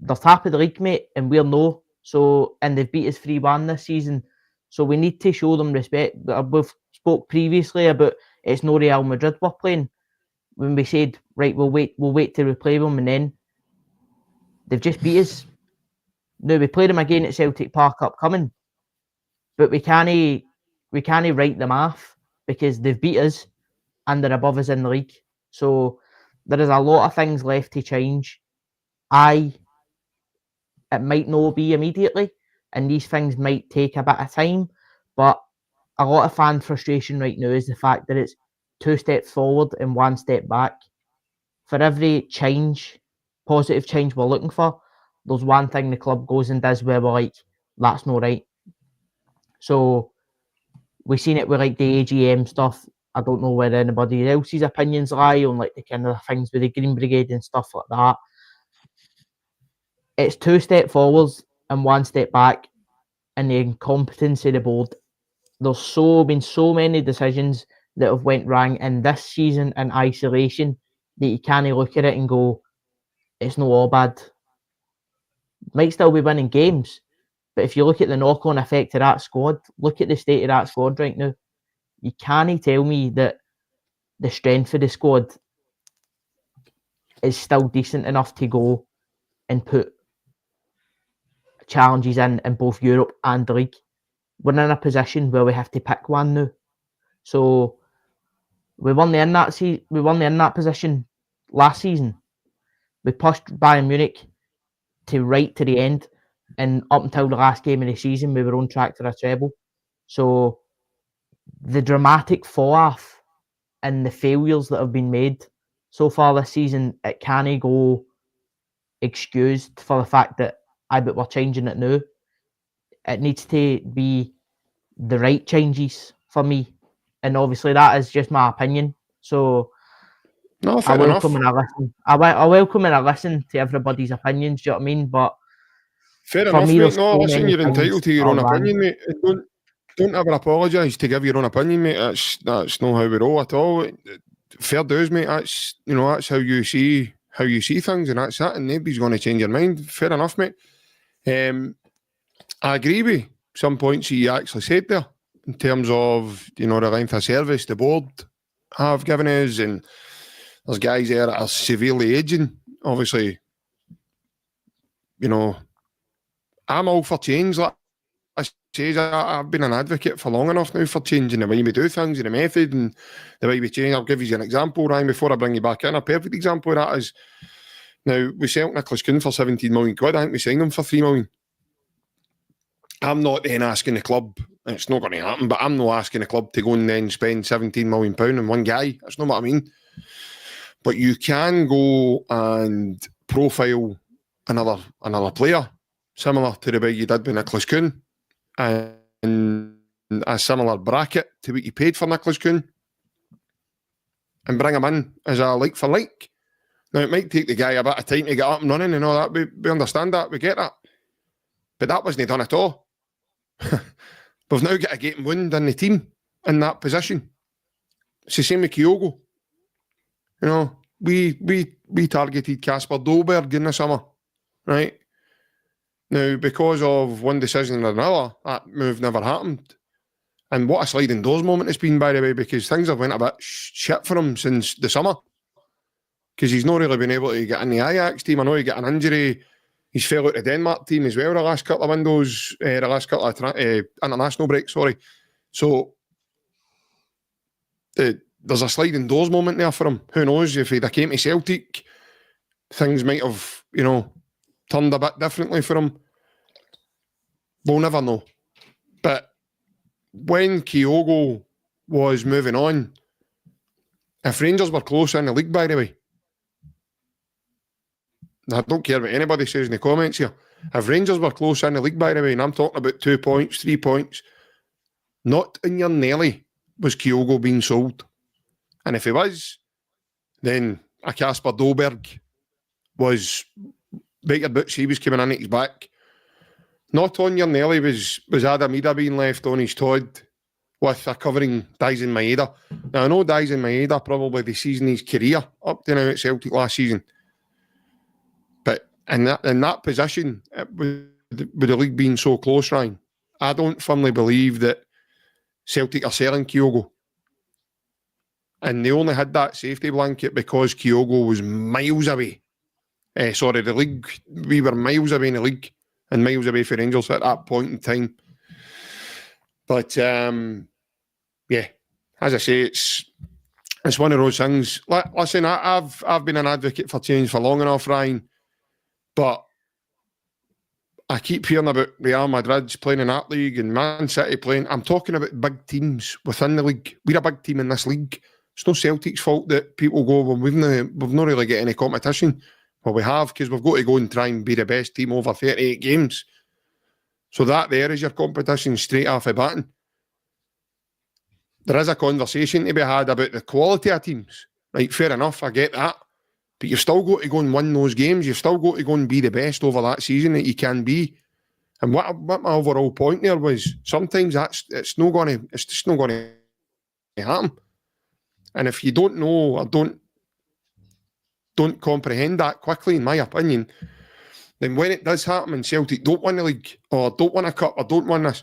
they're top of the league, mate, and we're no. So, and they've beat us 3-1 this season. So we need to show them respect. We've spoke previously about it's no Real Madrid we're playing. When we said, right, we'll wait to replay them, and then they've just beat us. Now we play them again at Celtic Park upcoming, but we can't write them off because they've beat us and they're above us in the league. So there is a lot of things left to change. It might not be immediately, and these things might take a bit of time, but a lot of fan frustration right now is the fact that it's 2 steps forward and 1 step back. For every positive change we're looking for, there's one thing the club goes and does where we're like, that's not right. So we've seen it with like the AGM stuff. I don't know where anybody else's opinions lie on like the kind of things with the Green Brigade and stuff like that. It's 2 steps forwards and 1 step back, and the incompetence of the board. There's been so many decisions that have went wrong in this season in isolation that you can't look at it and go, it's not all bad. Might still be winning games, but if you look at the knock-on effect of that squad, look at the state of that squad right now. You can't tell me that the strength of the squad is still decent enough to go and put challenges in both Europe and the league. We're in a position where we have to pick one now. So we won in that position last season. We pushed Bayern Munich to the end, and up until the last game of the season, we were on track for a treble. So the dramatic fall-off and the failures that have been made so far this season, it can't go excused for the fact that but we're changing it now. It needs to be the right changes for me, and obviously that is just my opinion. So No, I fair welcome enough. and I listen. I welcome and I listen to everybody's opinions. Do you know what I mean? But Fair for enough, me, mate. there's No, so listen, many you're things entitled to your that own are wrong. opinion, mate. Don't ever apologise to give your own opinion, mate. That's not how we roll at all. Fair dues, mate. That's how you see things, and that's that. And nobody's going to change your mind. Fair enough, mate. I agree with some points you actually said there in terms of the length of service the board have given us, and there's guys there that are severely aging. Obviously, I'm all for change. Like I say, I've been an advocate for long enough now for changing the way we do things and the method and the way we change. I'll give you an example, Ryan, before I bring you back in. A perfect example of that is, now, we sent Nicholas Kuhn for 17 million quid. I think we signed him for 3 million. I'm not then asking the club, and it's not going to happen, but I'm not asking the club to go and then spend 17 million pound on one guy. That's not what I mean. But you can go and profile another player similar to the way you did with Nicholas Kuhn, and a similar bracket to what you paid for Nicholas Kuhn, and bring him in as a like for like. Now, it might take the guy a bit of time to get up and running and all that. We understand that. We get that. But that wasn't done at all. We've now got a gaping wound in the team in that position. It's the same with Kyogo. We targeted Kasper Dolberg in the summer, right? Now, because of one decision or another, that move never happened. And what a sliding doors moment it's been, by the way, because things have went a bit shit for him since the summer. Because he's not really been able to get in the Ajax team. I know he got an injury He's fell out the Denmark team as well the last couple of windows, the last couple of international breaks, sorry. So there's a sliding doors moment there for him. Who knows, if he'd have came to Celtic, things might have, turned a bit differently for him. We'll never know. But when Kyogo was moving on, if Rangers were closer in the league, by the way, I don't care what anybody says in the comments here, if Rangers were closer in the league, by the way, and I'm talking about 2 points, 3 points, not in your Nelly was Kyogo being sold. And if he was, then a Kasper Dolberg was, bait your boots, he was coming in at his back. Not on your Nelly was Adam Ida being left on his Todd with a covering Daisen Maeda. Now, I know Daisen Maeda probably the season his career up to now at Celtic last season. But in that position, with the league being so close, Ryan, I don't firmly believe that Celtic are selling Kyogo. And they only had that safety blanket because Kyogo was miles away. The league, we were miles away in the league and miles away for Rangers at that point in time. But, yeah, as I say, it's one of those things. Listen, I've been an advocate for change for long enough, Ryan, but I keep hearing about Real Madrid's playing in that league and Man City playing. I'm talking about big teams within the league. We're a big team in this league. It's no Celtic's fault that people go, well, we've not really got any competition. Well, we have, because we've got to go and try and be the best team over 38 games. So that there is your competition straight off the batting. There is a conversation to be had about the quality of teams. Right, fair enough, I get that. But you've still got to go and win those games. You've still got to go and be the best over that season that you can be. And what my overall point there was, sometimes it's just not going to happen. And if you don't know or don't comprehend that quickly, in my opinion, then when it does happen and Celtic don't win the league or don't win a cup or don't win this,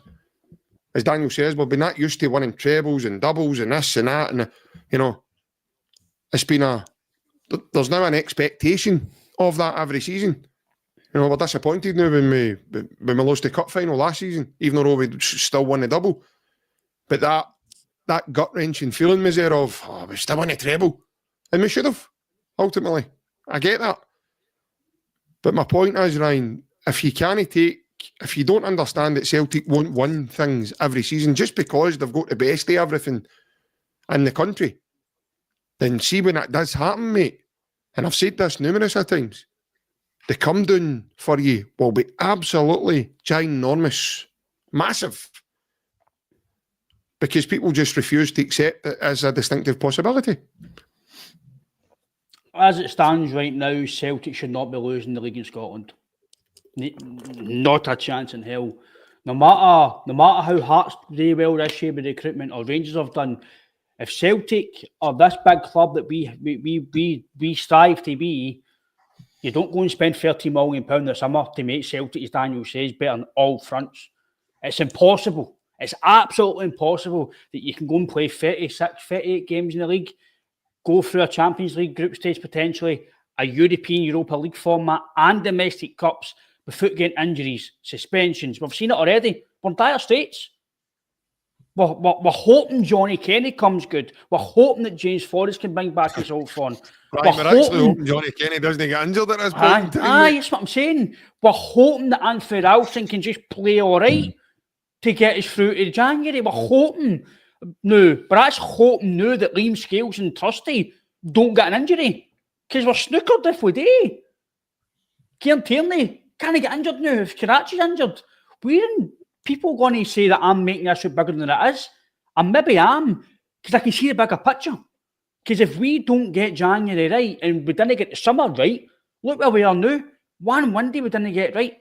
as Daniel says, we've been that used to winning trebles and doubles and this and that, and it's been there's now an expectation of that every season. We're disappointed now when we lost the cup final last season, even though we still won the double. But that gut-wrenching feeling was there of, we still won the treble. And we should have, ultimately. I get that. But my point is, Ryan, if you don't understand that Celtic won't win things every season just because they've got the best of everything in the country, then see when that does happen, mate, and I've said this numerous of times, the come down for you will be absolutely ginormous, massive, because people just refuse to accept it as a distinctive possibility. As it stands right now, Celtic should not be losing the league in Scotland. Not a chance in hell. No matter how Hearts do well this year with recruitment or Rangers have done, if Celtic are this big club that we strive to be, you don't go and spend £30 million this summer to make Celtic, as Daniel says, better on all fronts. It's impossible. It's absolutely impossible that you can go and play 36, 38 games in the league, go through a Champions League group stage potentially, a European Europa League format and domestic cups without getting injuries, suspensions. We've seen it already. We're in dire straits. We're hoping Johnny Kenny comes good. We're hoping that James Forrest can bring back his old form. Right, we're actually hoping Johnny Kenny doesn't get injured at this point in time. That's what I'm saying. We're hoping that Anthony Ralston can just play all right to get us through to January. We're hoping now, but that's hoping now that Liam Scales and Trusty don't get an injury, because we're snookered if we do. Kieran Tierney can't get injured now. If Karachi's injured, people going to say that I'm making this bigger than it is. And maybe I am, because I can see the bigger picture. Because if we don't get January right and we didn't get the summer right, look where we are now. One day we didn't get it right.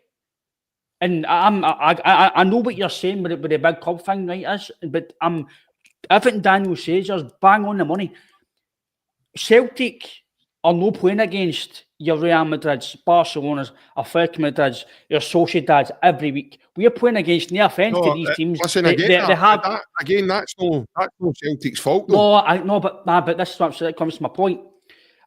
And I know what you're saying with the big club thing, right? But everything Daniel says is bang on the money. Celtic are no playing against your Real Madrids, Barcelona's, Athletic Madrids, your Sociedads every week. We are playing against, no offence to these teams. Listen, that's no Celtic's fault, though. But this is what comes to my point.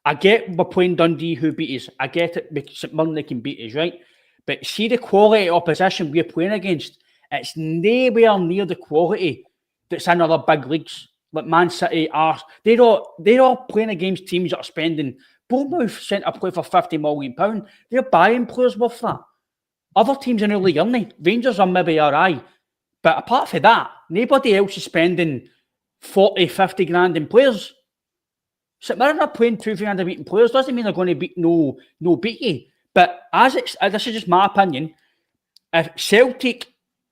I get we're playing Dundee, who beat us. I get it, because St Mirren can beat us, right? But see the quality opposition we're playing against, it's nowhere near the quality that's in other big leagues, like Man City are. They're all playing against teams that are spending. Bournemouth sent a play for £50 million. They're buying players worth that. Other teams in the league, aren't they? Rangers are maybe alright. But apart from that, nobody else is spending 40, 50 grand in players. St Mirren are playing 200-300 a week in players. Doesn't mean they're going to beat no beat you. But this is just my opinion. If Celtic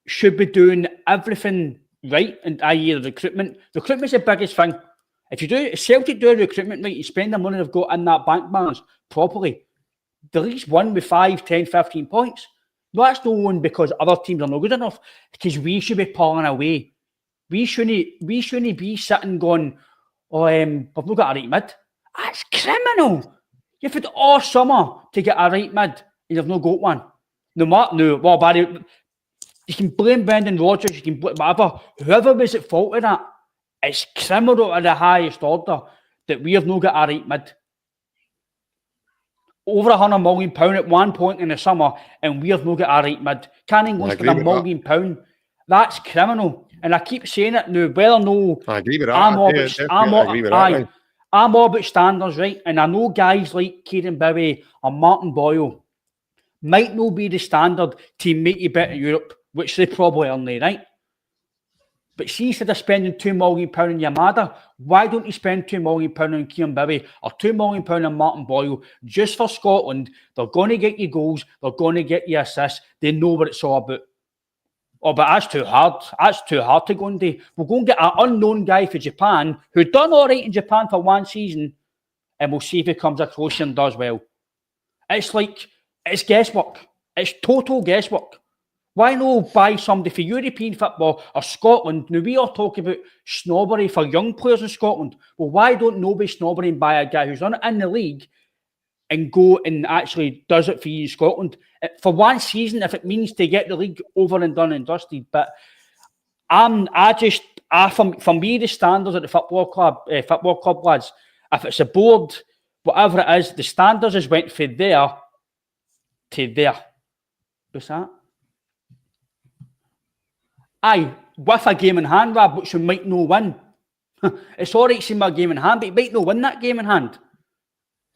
should be doing everything right, and i.e. the recruitment. Recruitment's the biggest thing. If Celtic do recruitment right, you spend the money they've got in that bank balance properly, the league's won with 5, 10, 15 points. No, that's no one because other teams are not good enough. Because we should be pulling away. We shouldn't be sitting going, we've not got a right mid. That's criminal. You've had all summer to get a right mid, and you've not got one. Well, Barry, you can blame Brendan Rodgers, you can blame whatever. Whoever was at fault of that, it's criminal at the highest order that we have not got a right mid. Over £100 million at one point in the summer, and we have not got a right mid. Can't England spend £1 million? That's criminal. And I keep saying it now, whether no, I agree with that. I'm all about standards, right? And I know guys like Kieran Bowie or Martin Boyle might not be the standard to make you better in Europe, which they probably are, right? But see, instead of spending £2 million on Yamada, why don't you spend £2 million on Kieran Bowie or £2 million on Martin Boyle just for Scotland? They're going to get you goals, they're going to get you assists, they know what it's all about. Oh, but that's too hard. That's too hard to go and do. We'll go and get an unknown guy for Japan who done all right in Japan for one season, and we'll see if he comes across and does well. It's guesswork. It's total guesswork. Why not buy somebody for European football or Scotland? Now, we are talking about snobbery for young players in Scotland. Well, why don't nobody snobbery and buy a guy who's on it in the league and go and actually does it for you in Scotland for one season if it means to get the league over and done and dusted? But for me, the standards at the football club lads, if it's a board, whatever it is, the standards has went from there to there. What's that? Aye, with a game in hand, Rob, which we might not win. It's all right seeing my game in hand, but you might not win that game in hand.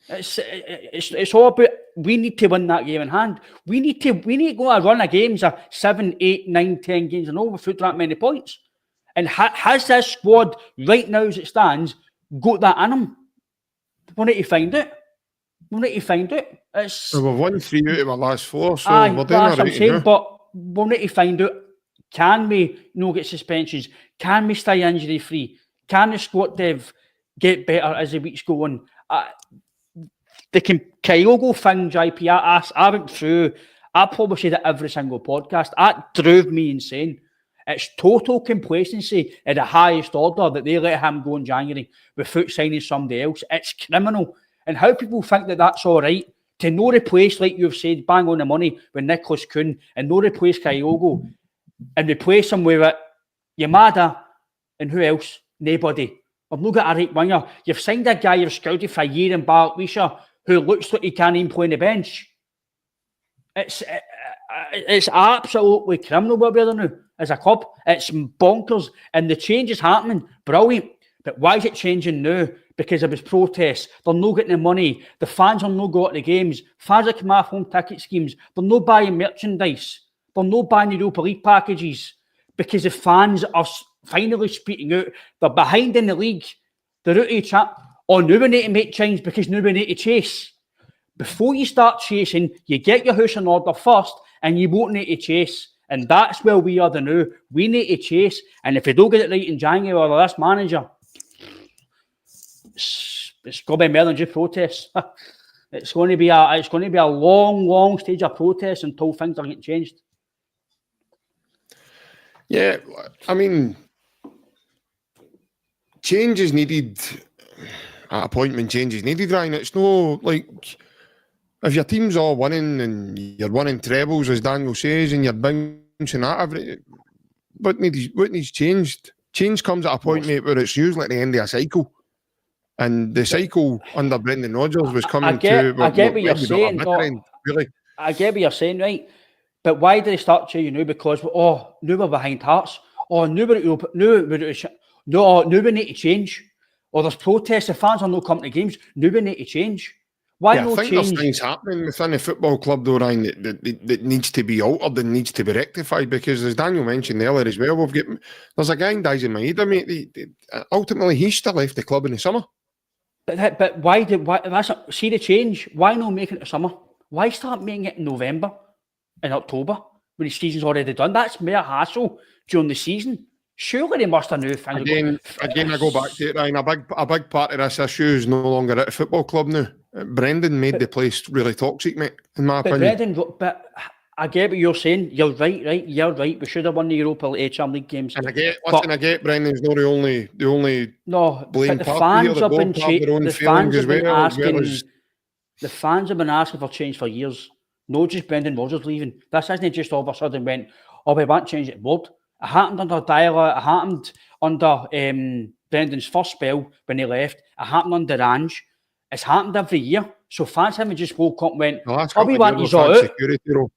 It's all about we need to win that game in hand. We need to go a run of games of 7, 8, 9, 10 games in all without that many points. And has this squad right now as it stands got that in them? We need to find it. We've won 3 out of our last 4, so aye, we're doing all right here. But we'll need to find out, can we not get suspensions? Can we stay injury free? Can the squad dev get better as the weeks go on? The Kyogo thing, JP, I went through, I probably said it every single podcast. That drove me insane. It's total complacency at the highest order that they let him go in January without signing somebody else. It's criminal. And how people think that that's all right, to no replace, like you've said, bang on the money with Nicholas Kuhn and no replace Kyogo and replace him with Yamada and who else? Nobody. We've not got a right winger. You've signed a guy you've scouted for a year in Bartlisha who looks like he can't even play on the bench. It's absolutely criminal what we're doing now as a club. It's bonkers. And the change is happening. Brilliant. But why is it changing now? Because of his protests. They're not getting the money. The fans are not going to the games. Fans are coming off home ticket schemes. They're not buying merchandise. They're not buying the Europa League packages. Because the fans are finally speaking out. They're behind in the league. They're out of the chat. Oh, now we need to make change because now we need to chase. Before you start chasing, you get your house in order first and you won't need to chase. And that's where we are now. We need to chase. And if we don't get it right in January or this manager, it's going to be more than just protests. It's going to be a long stage of protests until things are getting changed. Yeah, I mean, change is needed. At a point when change is needed, Ryan, it's no like if your team's all winning and you're winning trebles, as Daniel says, and you're bouncing at every. What needs changed? Change comes at a point, mate, where it's usually at the end of a cycle. And the cycle under Brendan Rodgers was coming to... I get what you're saying, but really. I get what you're saying, right? But why did they start changing now? Because now we're behind Hearts. Now we need to change. Or there's protests. The fans are not coming to games. Now we need to change. Why I no think change? there's things happening within the football club, though, Ryan, that needs to be altered and needs to be rectified. Because as Daniel mentioned earlier as well, there's a guy in Dyson Maeda, mate. Ultimately, he still left the club in the summer. But see the change. Why not make it to summer? Why start making it in November, in October, when the season's already done? That's mere hassle during the season. Surely they must have new things. Again, I go back to it, Ryan. A big part of this issue is no longer at a football club now. Brendan made the place really toxic, mate, in my opinion. But I get what you're saying. You're right. You're right. We should have won the Europa League games. And I get Brendan's not the only blame. But the fans have been the fans have been asking for change for years. Not just Brendan Rodgers leaving. This isn't just all of a sudden went, we want to change it board. It happened under Dyer. It happened under Brendan's first spell when he left. It happened under Ange. It's happened every year. So fans haven't just woke up and went, we want you all out.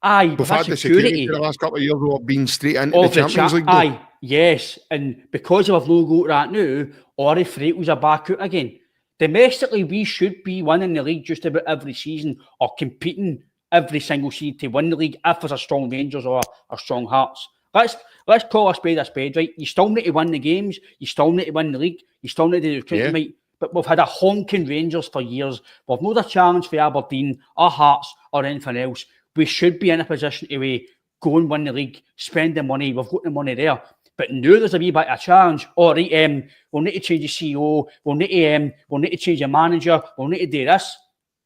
Aye, we've had the security the last couple of years of being straight into the Champions League. Aye, yes. And because of no go right now, all the freighters are back out again. Domestically, we should be winning the league just about every season or competing every single season to win the league if there's a strong Rangers or a strong Hearts. Let's call a spade, right? You still need to win the games. You still need to win the league. You still need to do recruitment, right? But we've had a honking Rangers for years. We've not a challenge for Aberdeen or Hearts or anything else. We should be in a position to go and win the league, spend the money. We've got the money there. But now there's a wee bit of a challenge. All right, we'll need to change the CEO. We'll need to change the manager. We'll need to do this.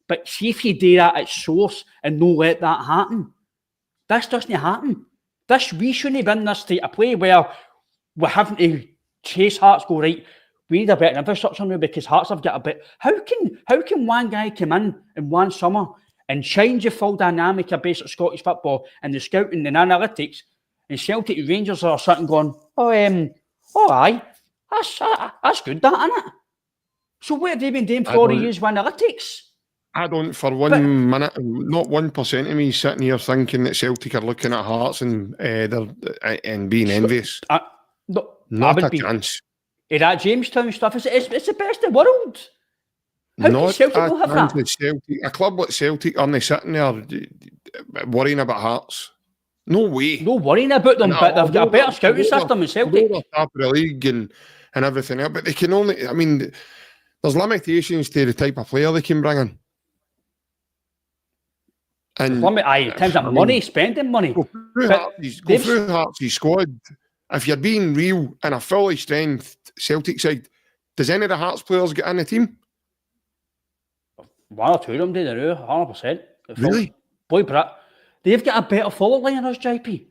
But see if you do that at source and no let that happen. This doesn't happen. We shouldn't be in this state of play where we're having to chase Hearts, go right. We need a better infrastructure now because Hearts have got a bit. How can one guy come in one summer and change the full dynamic of basic Scottish football and the scouting and analytics, and Celtic and Rangers are sitting going, aye, that's good, that, isn't it? So what have they been doing for all the years with analytics? I don't for one minute, not 1% of me sitting here thinking that Celtic are looking at Hearts and being envious. Not a chance. That Jamestown stuff, it's the best in the world. How can Celtic not have that? A club like Celtic aren't they sitting there worrying about Hearts? No way. No worrying about them, but they've got a better scouting system than Celtic. They're top of the league and everything else, but they can only, I mean, there's limitations to the type of player they can bring in. And in terms of money, spending money. Go through Hearts' squad. If you're being real in a fully strength Celtic side, does any of the Hearts players get in the team? One or two of them do, 100%. Really? Boy, they've got a better forward line than us, JP.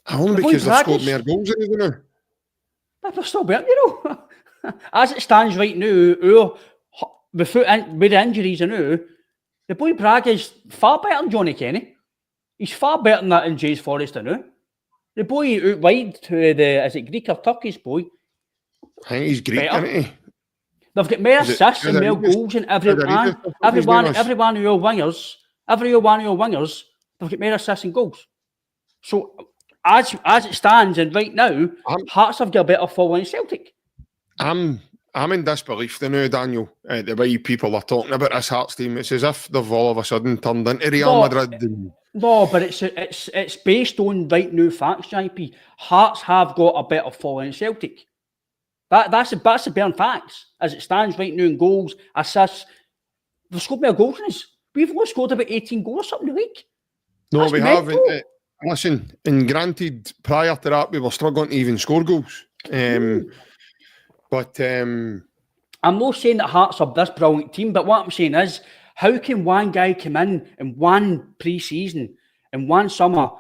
Only because they've scored more goals than you know. But they're still better, you know. As it stands right now, with the injuries now, the boy Bragg is far better than Johnny Kenny. He's far better than that in James Forrester now. The boy out wide is it Greek or Turkish boy? I think he's Greek, isn't he? They've got more assists and more goals than every one of your wingers. Every one of your wingers, they've got more assists and goals. So as it stands, and right now, Hearts have got a better forward than Celtic. I'm in disbelief now, Daniel, the way people are talking about this Hearts team. It's as if they've all of a sudden turned into Real Madrid. No, but it's based on right now facts, JP. Hearts have got a better forward than Celtic. That's the bare facts. As it stands right now in goals, assists, they've scored more goals than us. We've only scored about 18 goals or something in the league. No, we haven't. Listen, and granted, prior to that, we were struggling to even score goals. But I'm not saying that Hearts are this brilliant team, but what I'm saying is, how can one guy come in one pre-season, in one summer,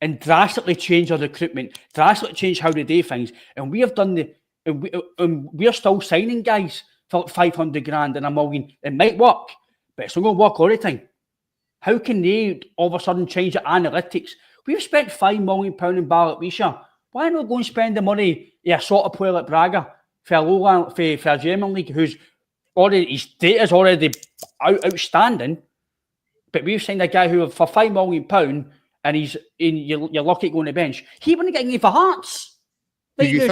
and drastically change our recruitment, drastically change how they do things, and we have done we're still signing guys for like 500 grand and $1 million. It might work, but it's not going to work all the time. How can they all of a sudden change the analytics? We've spent £5 million in Ballot. Why not go and spend the money a sort of player like Braga for German League, whose data is already outstanding? But we've signed a guy who, for £5 million, and you're lucky going to bench. He wouldn't get any for Hearts. Do you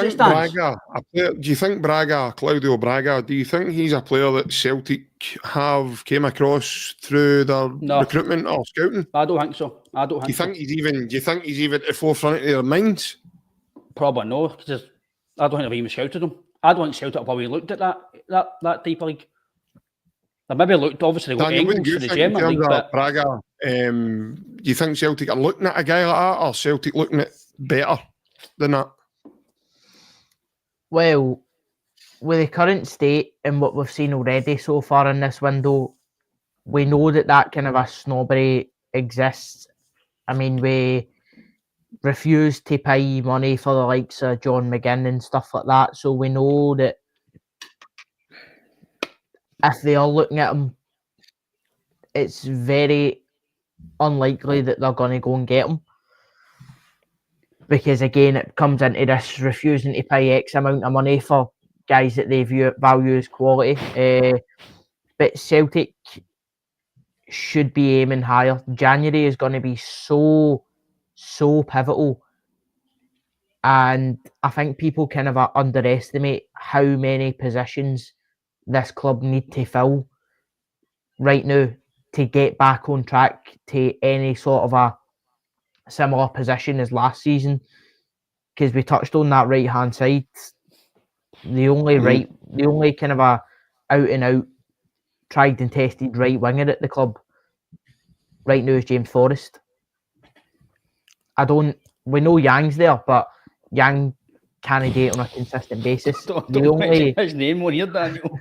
think Braga, Claudio Braga, do you think he's a player that Celtic have came across through their recruitment or scouting? I don't think so. Do you think he's even at the forefront of their minds? Probably no, because I don't think they've even scouted him. I don't think Celtic have probably looked at that type of league. They maybe looked, obviously, they got Engels for the German league. But Braga, do you think Celtic are looking at a guy like that, or Celtic looking at better than that? Well, with the current state and what we've seen already so far in this window, we know that kind of a snobbery exists. I mean, we refuse to pay money for the likes of John McGinn and stuff like that, so we know that if they are looking at him, it's very unlikely that they're going to go and get him. Because again, it comes into this refusing to pay X amount of money for guys that they value as quality. But Celtic should be aiming higher. January is going to be so pivotal. And I think people kind of underestimate how many positions this club need to fill right now to get back on track to any sort of a similar position as last season, because we touched on that right hand side. The only kind of a out and out tried and tested right winger at the club right now is James Forrest. We know Yang's there, but Yang can't do it on a consistent basis. Don't mention his name on here, Daniel.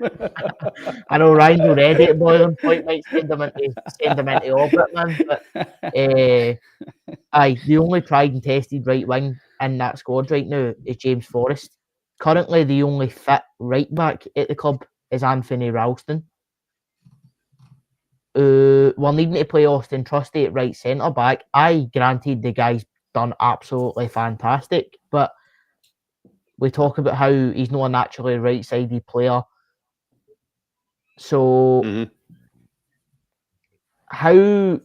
I know Ryan's already at boiling point, might send him into orbit, man. But the only tried and tested right wing in that squad right now is James Forrest. Currently, the only fit right back at the club is Anthony Ralston. We're needing to play Austin Trusty at right centre back. Granted, the guy's done absolutely fantastic, but we talk about how he's not a naturally right-sided player. So, how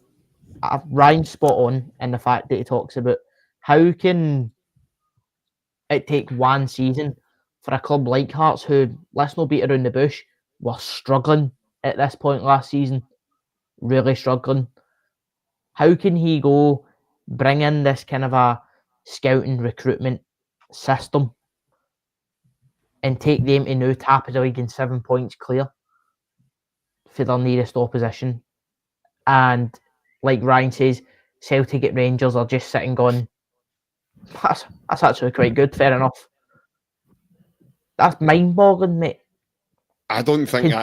Ryan's spot on in the fact that he talks about how can it take one season for a club like Hearts, who, let's not beat around the bush, were struggling at this point last season, really struggling. How can he go bring in this kind of a scouting recruitment system and take them to now top of the league in 7 points clear for their nearest opposition? And like Ryan says, Celtic at Rangers are just sitting going, that's actually quite good, fair enough. That's mind-boggling, mate. I don't think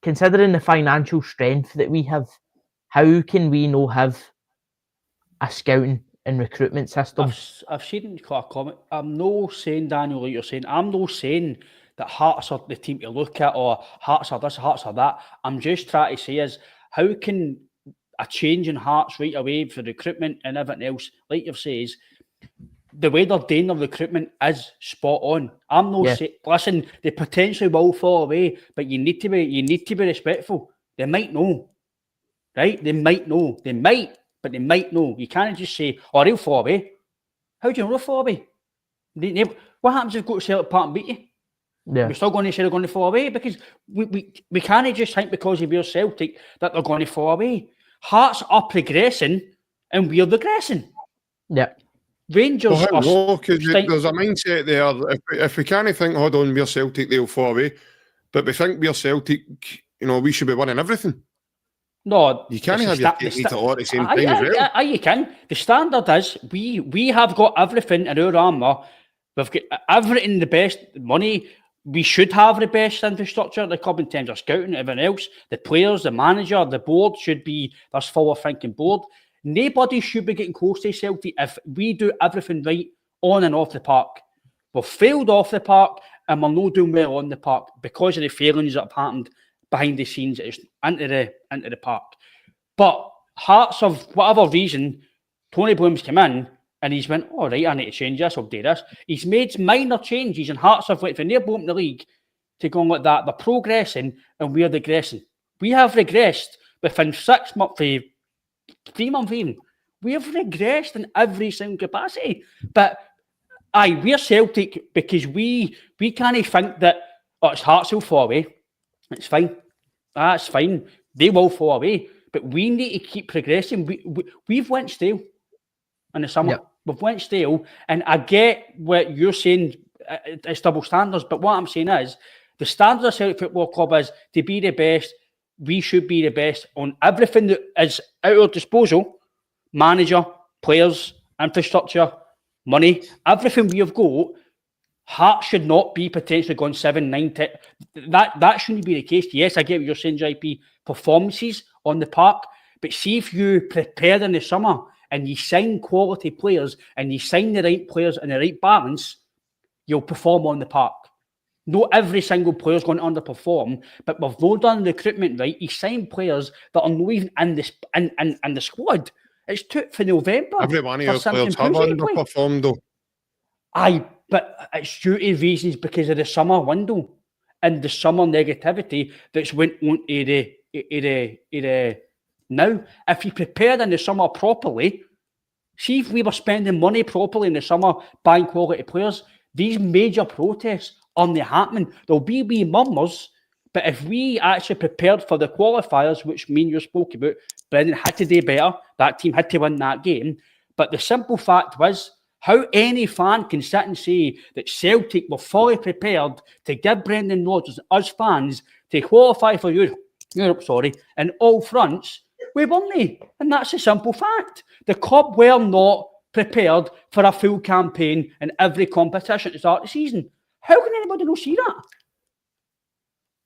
considering the financial strength that we have, how can we not have a scouting and recruitment system? I've seen a comment. I'm no saying, Daniel, like you're saying, I'm no saying that Hearts are the team to look at, or Hearts are this, Hearts are that. I'm just trying to say is, how can a change in Hearts right away for recruitment and everything else, like you've said, the way they're doing their recruitment is spot on. I'm no saying, listen, they potentially will fall away, but you need to be respectful. They might know, right? They might know. They might, but they might know. You can't just say, oh, they'll fall away. How do you know they'll fall away? What happens if you go to Celtic Park and beat you? Yeah. We're still going to say they're going to fall away, because we can't just think because we're Celtic that they're going to fall away. Hearts are progressing and we're regressing. Yeah. Rangers because there's a mindset there. If we can't think, hold on, we're Celtic, they'll fall away. But we think we're Celtic, we should be winning everything. No, you can't have your cake eat it all at the same time as well. You can. The standard is we have got everything in our armour. We've got everything, the best money. We should have the best infrastructure at the club in terms of scouting, everything else. The players, the manager, the board should be this forward-thinking board. Nobody should be getting close to Celtic if we do everything right on and off the park. We've failed off the park and we're not doing well on the park because of the failings that have happened behind the scenes into the park. But Hearts, of whatever reason, Tony Bloom's come in and he's went, all right, I need to change this, I'll do this. He's made minor changes and Hearts have went from near bottom of the league to go on like that. They're progressing and we're regressing. We have regressed within 3 months even. We have regressed in every single capacity. But we're Celtic because we can't think that it's Hearts will fall away. It's fine. That's fine. They will fall away. But we need to keep progressing. We've went stale in the summer. Yep. We've went stale. And I get what you're saying, it's double standards. But what I'm saying is, the standard of Celtic Football Club is to be the best. We should be the best on everything that is at our disposal. Manager, players, infrastructure, money, everything we have got. Hearts should not be potentially going 7, 9, 10. That shouldn't be the case. Yes, I get what you're saying, JP. Performances on the park. But see if you prepare in the summer and you sign quality players and you sign the right players in the right balance, you'll perform on the park. Not every single player is going to underperform, but we've not done recruitment right. You sign players that are not even in the squad. It's took for November. Every one of your players have underperformed though. But it's due to reasons because of the summer window and the summer negativity that's went on to the now. If you prepared in the summer properly, see if we were spending money properly in the summer buying quality players, these major protests aren't happening. There'll be wee murmurs, but if we actually prepared for the qualifiers, which me and you spoke about, Brendan had to do better. That team had to win that game. But the simple fact was, how any fan can sit and say that Celtic were fully prepared to give Brendan Rodgers, us fans, to qualify for Europe, in all fronts, we weren't. And that's a simple fact. The club were not prepared for a full campaign in every competition to start the season. How can anybody not see that?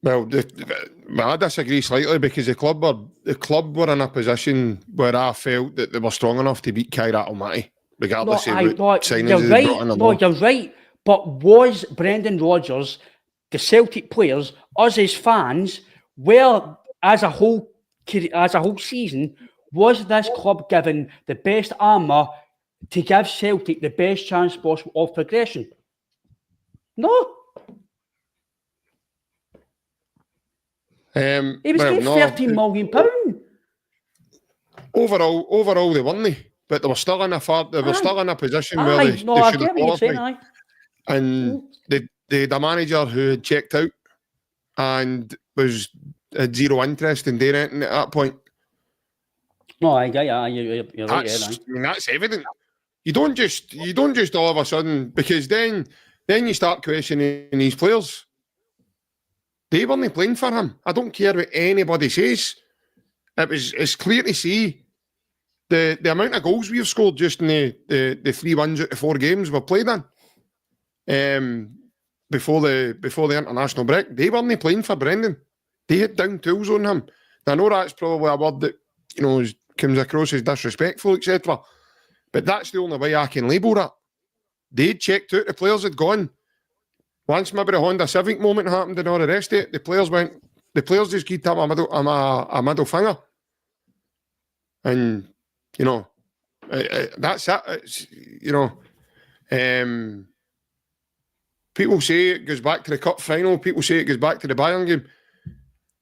Well, I disagree slightly because the club were in a position where I felt that they were strong enough to beat Kairat Almaty, regardless of what signings they brought in. No, you're right. But was Brendan Rodgers, the Celtic players, us as fans, as a whole season, was this club given the best armour to give Celtic the best chance possible of progression? No. He was getting £13 million. Overall, they weren't. But they were still in a position where they should have qualified. And they had a manager who had checked out and had zero interest in doing anything at that point. No, I get you. You're right. I mean, that's evident. You don't just all of a sudden, because then you start questioning these players. They weren't playing for him. I don't care what anybody says. It's clear to see the amount of goals we've scored just in the 3 wins out of 4 games we've played in. Before the international break, they weren't playing for Brendan. They had down tools on him. Now, I know that's probably a word that comes across as disrespectful, etc. But that's the only way I can label that. They checked out. The players had gone. Once maybe the Honda Civic moment happened and all the rest of it, the players just gave him a middle finger. And, that's it. People say it goes back to the cup final. People say it goes back to the Bayern game.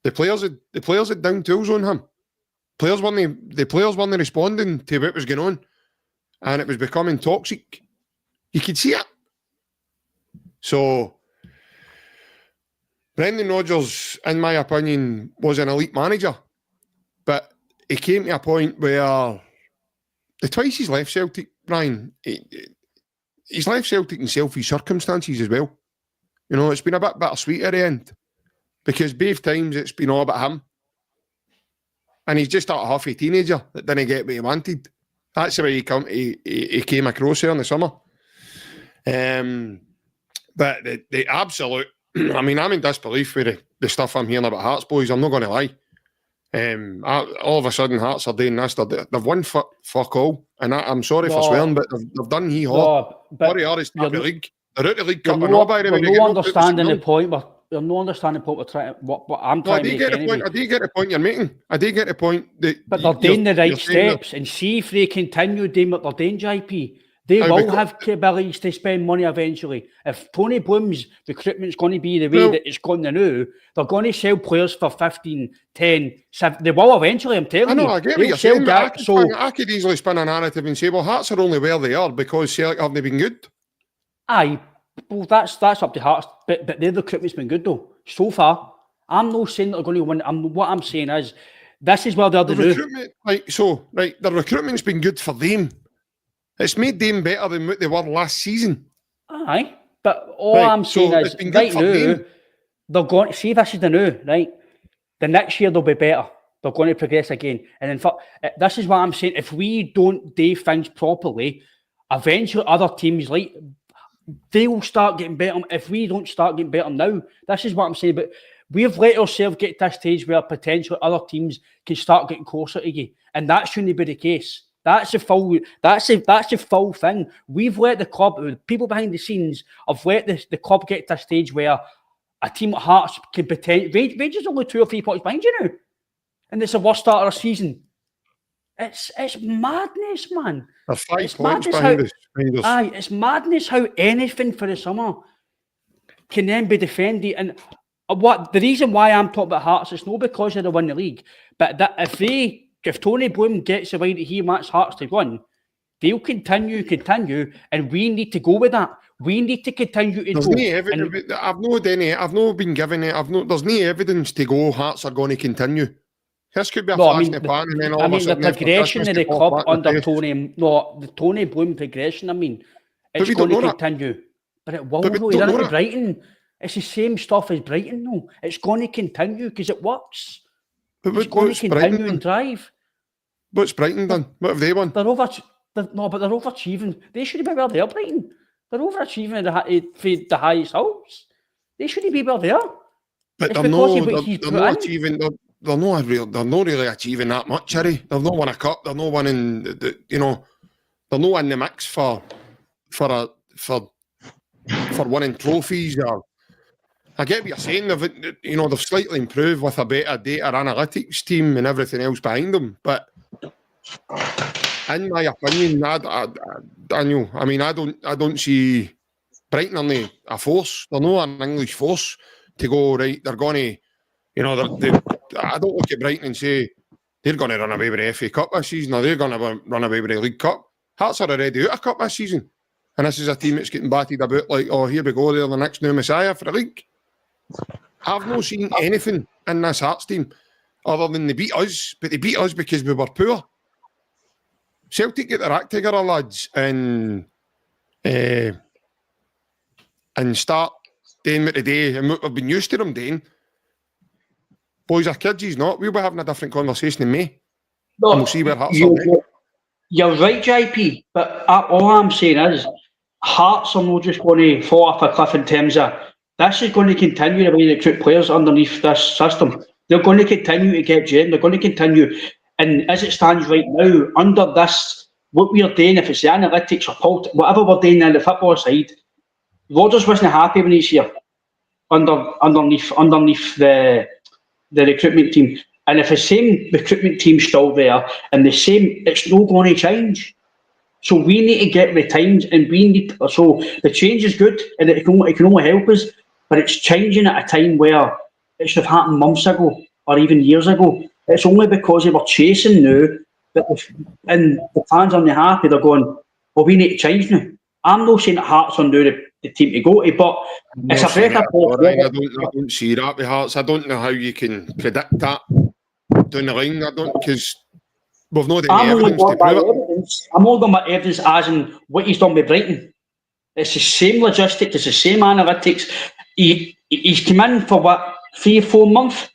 The players had down tools on him. The players weren't responding to what was going on. And it was becoming toxic. You could see it. So, Brendan Rodgers, in my opinion, was an elite manager. But he came to a point where the twice he's left Celtic, Brian, he's left Celtic in selfish circumstances as well. It's been a bit bittersweet at the end. Because both times it's been all about him. And he's just a huffy teenager that didn't get what he wanted. That's the way he came across here in the summer. But the absolute, I'm in disbelief with the stuff I'm hearing about Hearts, boys. I'm not going to lie. All of a sudden, Hearts are doing this. They've won fuck all. And I'm sorry for swearing, but they've done hee-haw. Sorry, it's not the league. They're out the League Cup. You're not understanding the point. You're not understanding what we're trying. What I'm trying to make. I do get the point you're making. I do get the point that. But they're doing the right steps, and see if they continue doing what they're doing, JP. They will have capabilities to spend money eventually. If Tony Bloom's recruitment's going to be the way that it's going to now, they're going to sell players for 15, 10, 7. They will eventually, I'm telling you. I know, I get what you're saying, but I could easily spin a narrative and say, well, Hearts are only where they are because Celtic haven't been good. Aye, well, that's up to Hearts, but their recruitment's been good though, so far. I'm not saying they're going to win. What I'm saying is, this is where they're the recruitment, the recruitment's been good for them. It's made them better than what they were last season. Aye, but I'm saying is, right now, they're going to see this is the new, right? The next year they'll be better. They're going to progress again. And in fact, this is what I'm saying. If we don't do things properly, eventually other teams, like, they will start getting better. If we don't start getting better now, this is what I'm saying. But we've let ourselves get to a stage where potentially other teams can start getting closer to you. And that shouldn't be the case. That's the full thing. We've let the club, people behind the scenes, have let the club get to a stage where a team at Hearts can potentially. Rangers only 2 or 3 points behind you now, and it's the worst start of the season. It's madness, man. They're 5 points behind us. Aye, it's madness how anything for the summer can then be defended. And the reason why I'm talking about Hearts is not because they win the league, but that if Tony Bloom gets the way that he wants Hearts to win, they'll continue, and we need to go with that. We need to continue to go. I've not been given it. There's no evidence to go Hearts are going to continue. This could be a flash in the pan, and then all of a sudden the progression in the club under Tony, the Tony Bloom progression, it's going to continue. But it will, though. You're not Brighton. It's the same stuff as Brighton, though. It's going to continue because it works. It's going to continue and drive. What's Brighton done? What have they won? They're overachieving. They should be where they are, Brighton. They're overachieving at the highest hopes. They shouldn't be where they are. But they're not achieving. They're not really achieving that much, Harry. They've not won a cup. They're not winning. They're not in the mix for winning trophies. I get what you're saying. They've slightly improved with a better data analytics team and everything else behind them. But in my opinion, Daniel, I don't see Brighton on a force. They're not an English force to go right. They're going to, I don't look at Brighton and say they're going to run away with the FA Cup this season or they're going to run away with the League Cup. Hearts are already out of cup this season, and this is a team that's getting batted about like, oh, here we go, they're the next new Messiah for the league. I've not seen anything in this Hearts team other than they beat us, but they beat us because we were poor. Celtic get their act together, lads, and start doing what they do and what we've been used to them doing. Boys are kids, he's not. We'll be having a different conversation in May. No, and we'll see where Hearts are. You're right, JP, but all I'm saying is Hearts are not just going to fall off a cliff in terms of this is going to continue the way they recruit players underneath this system. They're going to continue to get gen. They're going to continue. And as it stands right now, under this, what we're doing, if it's the analytics or whatever we're doing on the football side, Rodgers wasn't happy when he's here underneath the recruitment team. And if the same recruitment team's still there and the same, it's not going to change. So we need to get with the times, and so the change is good and it can only help us, but it's changing at a time where it should have happened months ago or even years ago. It's only because they were chasing now and the fans aren't happy. They're going, well, we need to change now. I'm not saying that Hearts are now the team to go to, but it's a better place. I don't see that with Hearts. I don't know how you can predict that down the line. I don't, because we've not any evidence to prove it. I'm only going by evidence as in what he's done with Brighton. It's the same logistics, it's the same analytics. He's come in for what, 3 or 4 months,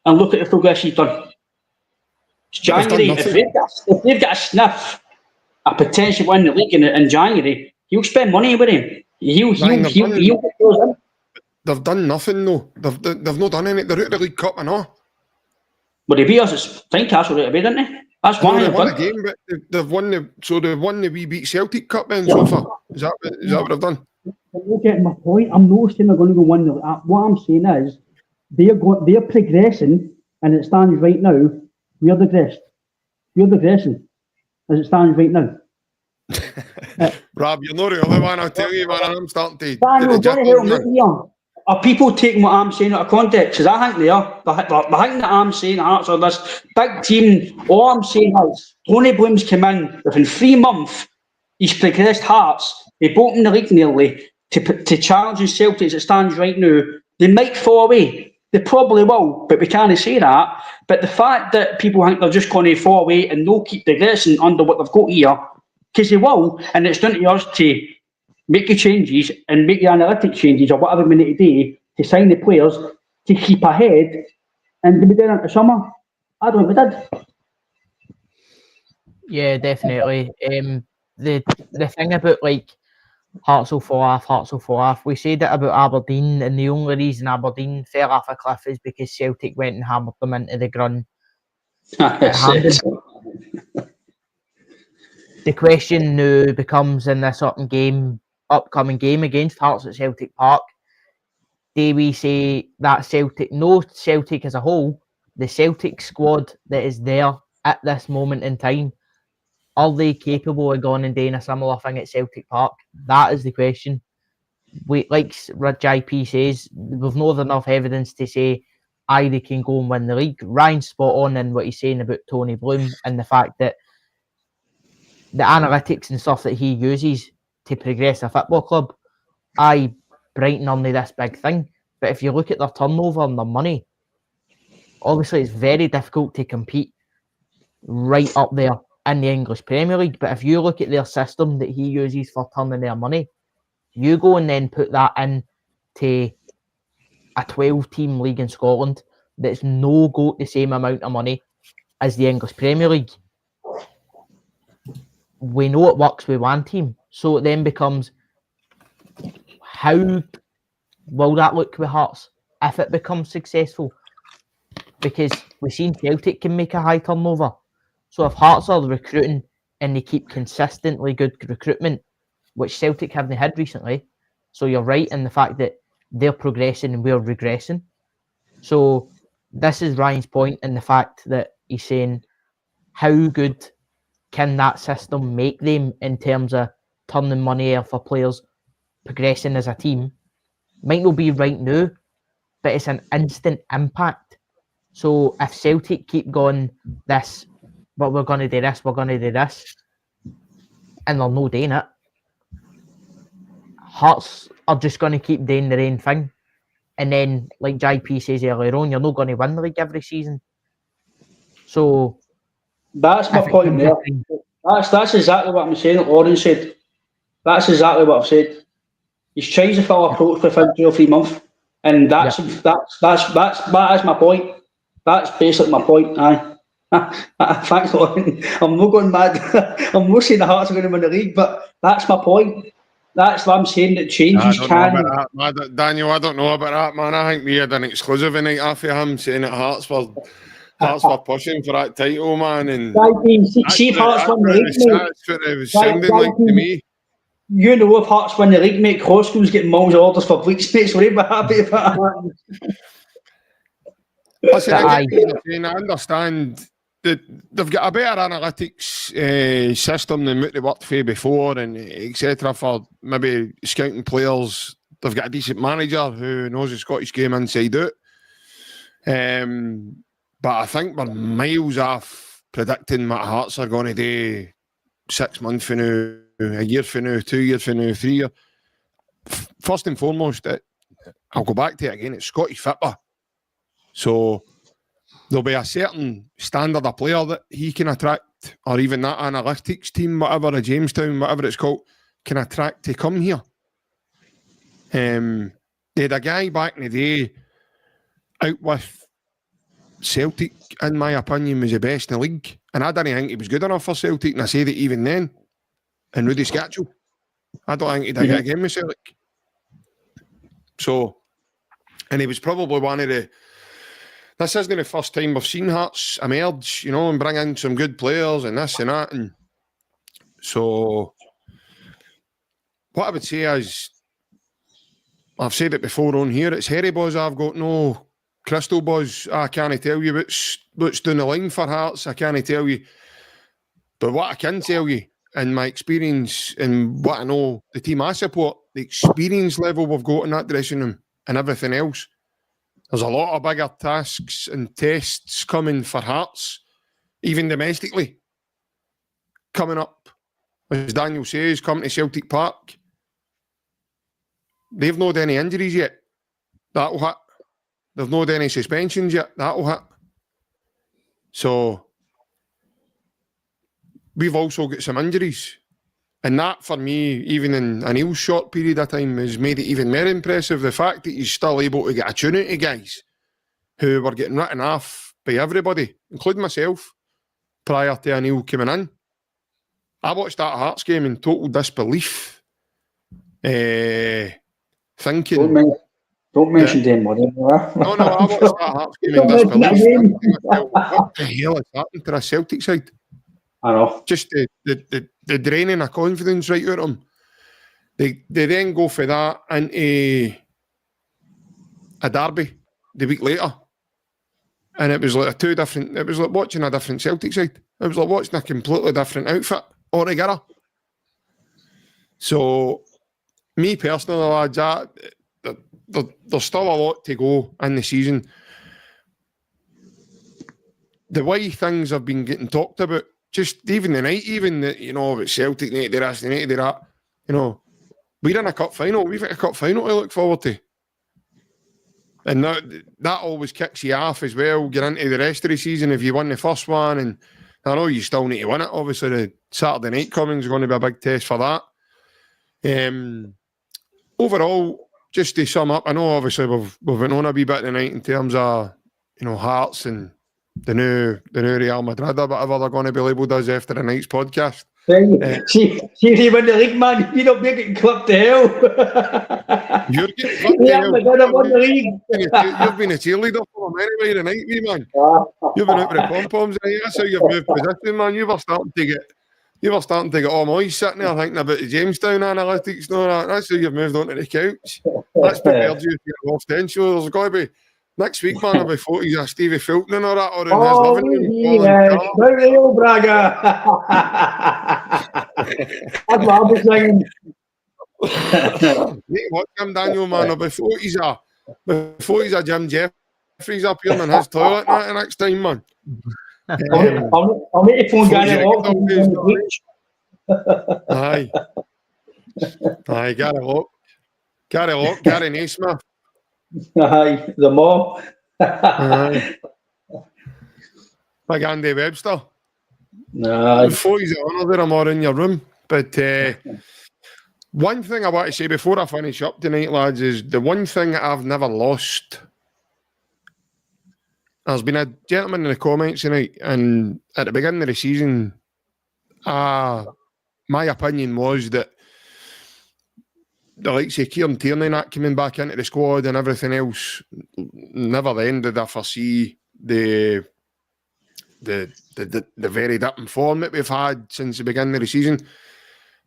and look at the progress he's done. It's January. If they've got a sniff at potentially winning the league in January, he'll spend money with him. He'll They've done nothing though. They've not done anything. They're out of the League Cup and all. But they beat us. It's Tynecastle right away, didn't they? That's one. They've won the game, but they've won the wee beat Celtic Cup then so far. Is that what they've done? You're getting my point. I'm not saying they're going to go win the. What I'm saying is they're progressing, and it stands right now. We're digressing as it stands right now. Rob, you're not the only one, I'll tell you, man. I'm starting to Daniel, get don't the help jitters, me here. Are people taking what I'm saying out of context? Because I think they are. They think that I'm saying Hearts are this big team. All I'm saying is Tony Bloom's come in within 3 months. He's progressed Hearts. They both in the league nearly to challenging Celtic as it stands right now. They might fall away. They probably will, but we can't say that. But the fact that people think they're just going to fall away and they'll keep progressing under what they've got here, because they will, and it's down to us to make your changes and make your analytic changes or whatever we need to do to sign the players to keep ahead. And did we do it into summer? I don't think we did. Yeah, definitely. The thing about like Hearts will fall off. We said it about Aberdeen, and the only reason Aberdeen fell off a cliff is because Celtic went and hammered them into the ground. The question now becomes in this upcoming game against Hearts at Celtic Park, do we say that Celtic as a whole, the Celtic squad that is there at this moment in time, are they capable of going and doing a similar thing at Celtic Park? That is the question. We, like JP says, we've not enough evidence to say they can go and win the league. Ryan's spot on in what he's saying about Tony Bloom and the fact that the analytics and stuff that he uses to progress a football club, Brighton only this big thing. But if you look at their turnover and their money, obviously it's very difficult to compete right up there in the English Premier League. But if you look at their system that he uses for turning their money, you go and then put that into a 12-team league in Scotland that's no got the same amount of money as the English Premier League. We know it works with one team. So it then becomes, how will that look with Hearts if it becomes successful? Because we've seen Celtic can make a high turnover. So if Hearts are recruiting and they keep consistently good recruitment, which Celtic haven't had recently, so you're right in the fact that they're progressing and we're regressing. So this is Ryan's point in the fact that he's saying, how good can that system make them in terms of turning money out for players progressing as a team? Might not be right now, but it's an instant impact. So if Celtic keep going this, but we're going to do this, and they're not doing it, Hearts are just going to keep doing their own thing. And then, like JP says earlier on, you're not going to win the league every season. So that's my point there. That's exactly what I'm saying. Lauren said. That's exactly what I've said. He's changed the full approach within 2 or 3 months, and that is my point. That's basically my point. Thanks, Lauren. I'm not going mad. I'm not saying the Hearts are going to win the league, but that's my point. That's what I'm saying. That changes can. Daniel, I don't know about that, man. I think we had an exclusive night after him saying that Hearts were pushing for that title, man. And see if Hearts win the league, mate. That's what it was sounding like to me. You know, if Hearts win the league, mate, Costco's getting miles of orders for bleach, mate, so they'd be happy with that. Listen, I understand that they've got a better analytics system than what they worked for before, and etc. for maybe scouting players. They've got a decent manager who knows the Scottish game inside out. But I think we're miles off predicting what Hearts are going to do 6 months from now, a year from now, 2 years from now, 3 years. First and foremost, I'll go back to it again, it's Scottish football. So there'll be a certain standard of player that he can attract, or even that analytics team, whatever, a Jamestown, whatever it's called, can attract to come here. They had a guy back in the day out with Celtic, in my opinion, was the best in the league. And I didn't think he was good enough for Celtic, and I say that even then. And Rudy Scatchell, I don't think he'd get a game with Celtic. So, and he was probably one of the... This isn't the first time we've seen Hearts emerge, you know, and bring in some good players and this and that. And so, what I would say is, I've said it before on here, it's hairy boys. I've got no crystal balls. I can't tell you what's down the line for Hearts. I can't tell you. But what I can tell you and my experience and what I know, the team I support, the experience level we've got in that dressing room and everything else, there's a lot of bigger tasks and tests coming for Hearts, even domestically, coming up. As Daniel says, coming to Celtic Park. They've not had any injuries yet. That'll hit. They've not had any suspensions yet. That'll hit. So, we've also got some injuries. And that, for me, even in a Neil's short period of time, has made it even more impressive. The fact that he's still able to get a tune out of guys who were getting written off by everybody, including myself, prior to Neil coming in. I watched that Hearts game in total disbelief, thinking... Don't mention them, buddy. No, I watched that Hearts game in disbelief. Thinking to myself, what the hell has happened to the Celtic side? I know. Just the draining of confidence right out of them. They then go for that into a derby the week later. And it was like it was like watching a different Celtic side. It was like watching a completely different outfit altogether. So, me personally, lads, there's still a lot to go in the season. The way things have been getting talked about, just even the night, about Celtic, need to do this, they need to do that. We're in a cup final. We've got a cup final to look forward to. And that always kicks you off as well, get into the rest of the season if you win the first one. And I know you still need to win it. Obviously, the Saturday night coming is going to be a big test for that. Overall, just to sum up, I know obviously we've been on a wee bit tonight in terms of, Hearts and the new Real Madrid or whatever they're going to be labelled as after the night's podcast. See if you win the league, man, you don't make it clipped to hell. You're getting clipped to hell. You've been a cheerleader for them anyway tonight, wee man. You've been out with the pom-poms. That's how you've moved position, man. You were starting to get all moist sitting there thinking about the Jamestown analytics and all that. That's how you've moved onto the couch. That's prepared you to get off ten show. There's got to be next week, man, I'll be photos of Stevie Fulton and all that, or in his living room. Very real, Braga. That's what I was saying. Watch him, Daniel, man. I'll be photos of Jim Jeffries up here in his toilet the next time, man. I'll make the phone Gary Lock. Aye, Gary Lock, Gary Naismith. Aye, the mob. Big Andy Webster. Aye. Photos of honour there, I'm all in your room. But one thing I want to say before I finish up tonight, lads, is the one thing that I've never lost. There's been a gentleman in the comments tonight, and at the beginning of the season, my opinion was that the likes of Kieran Tierney not coming back into the squad and everything else, never then did I foresee the very dip in form that we've had since the beginning of the season.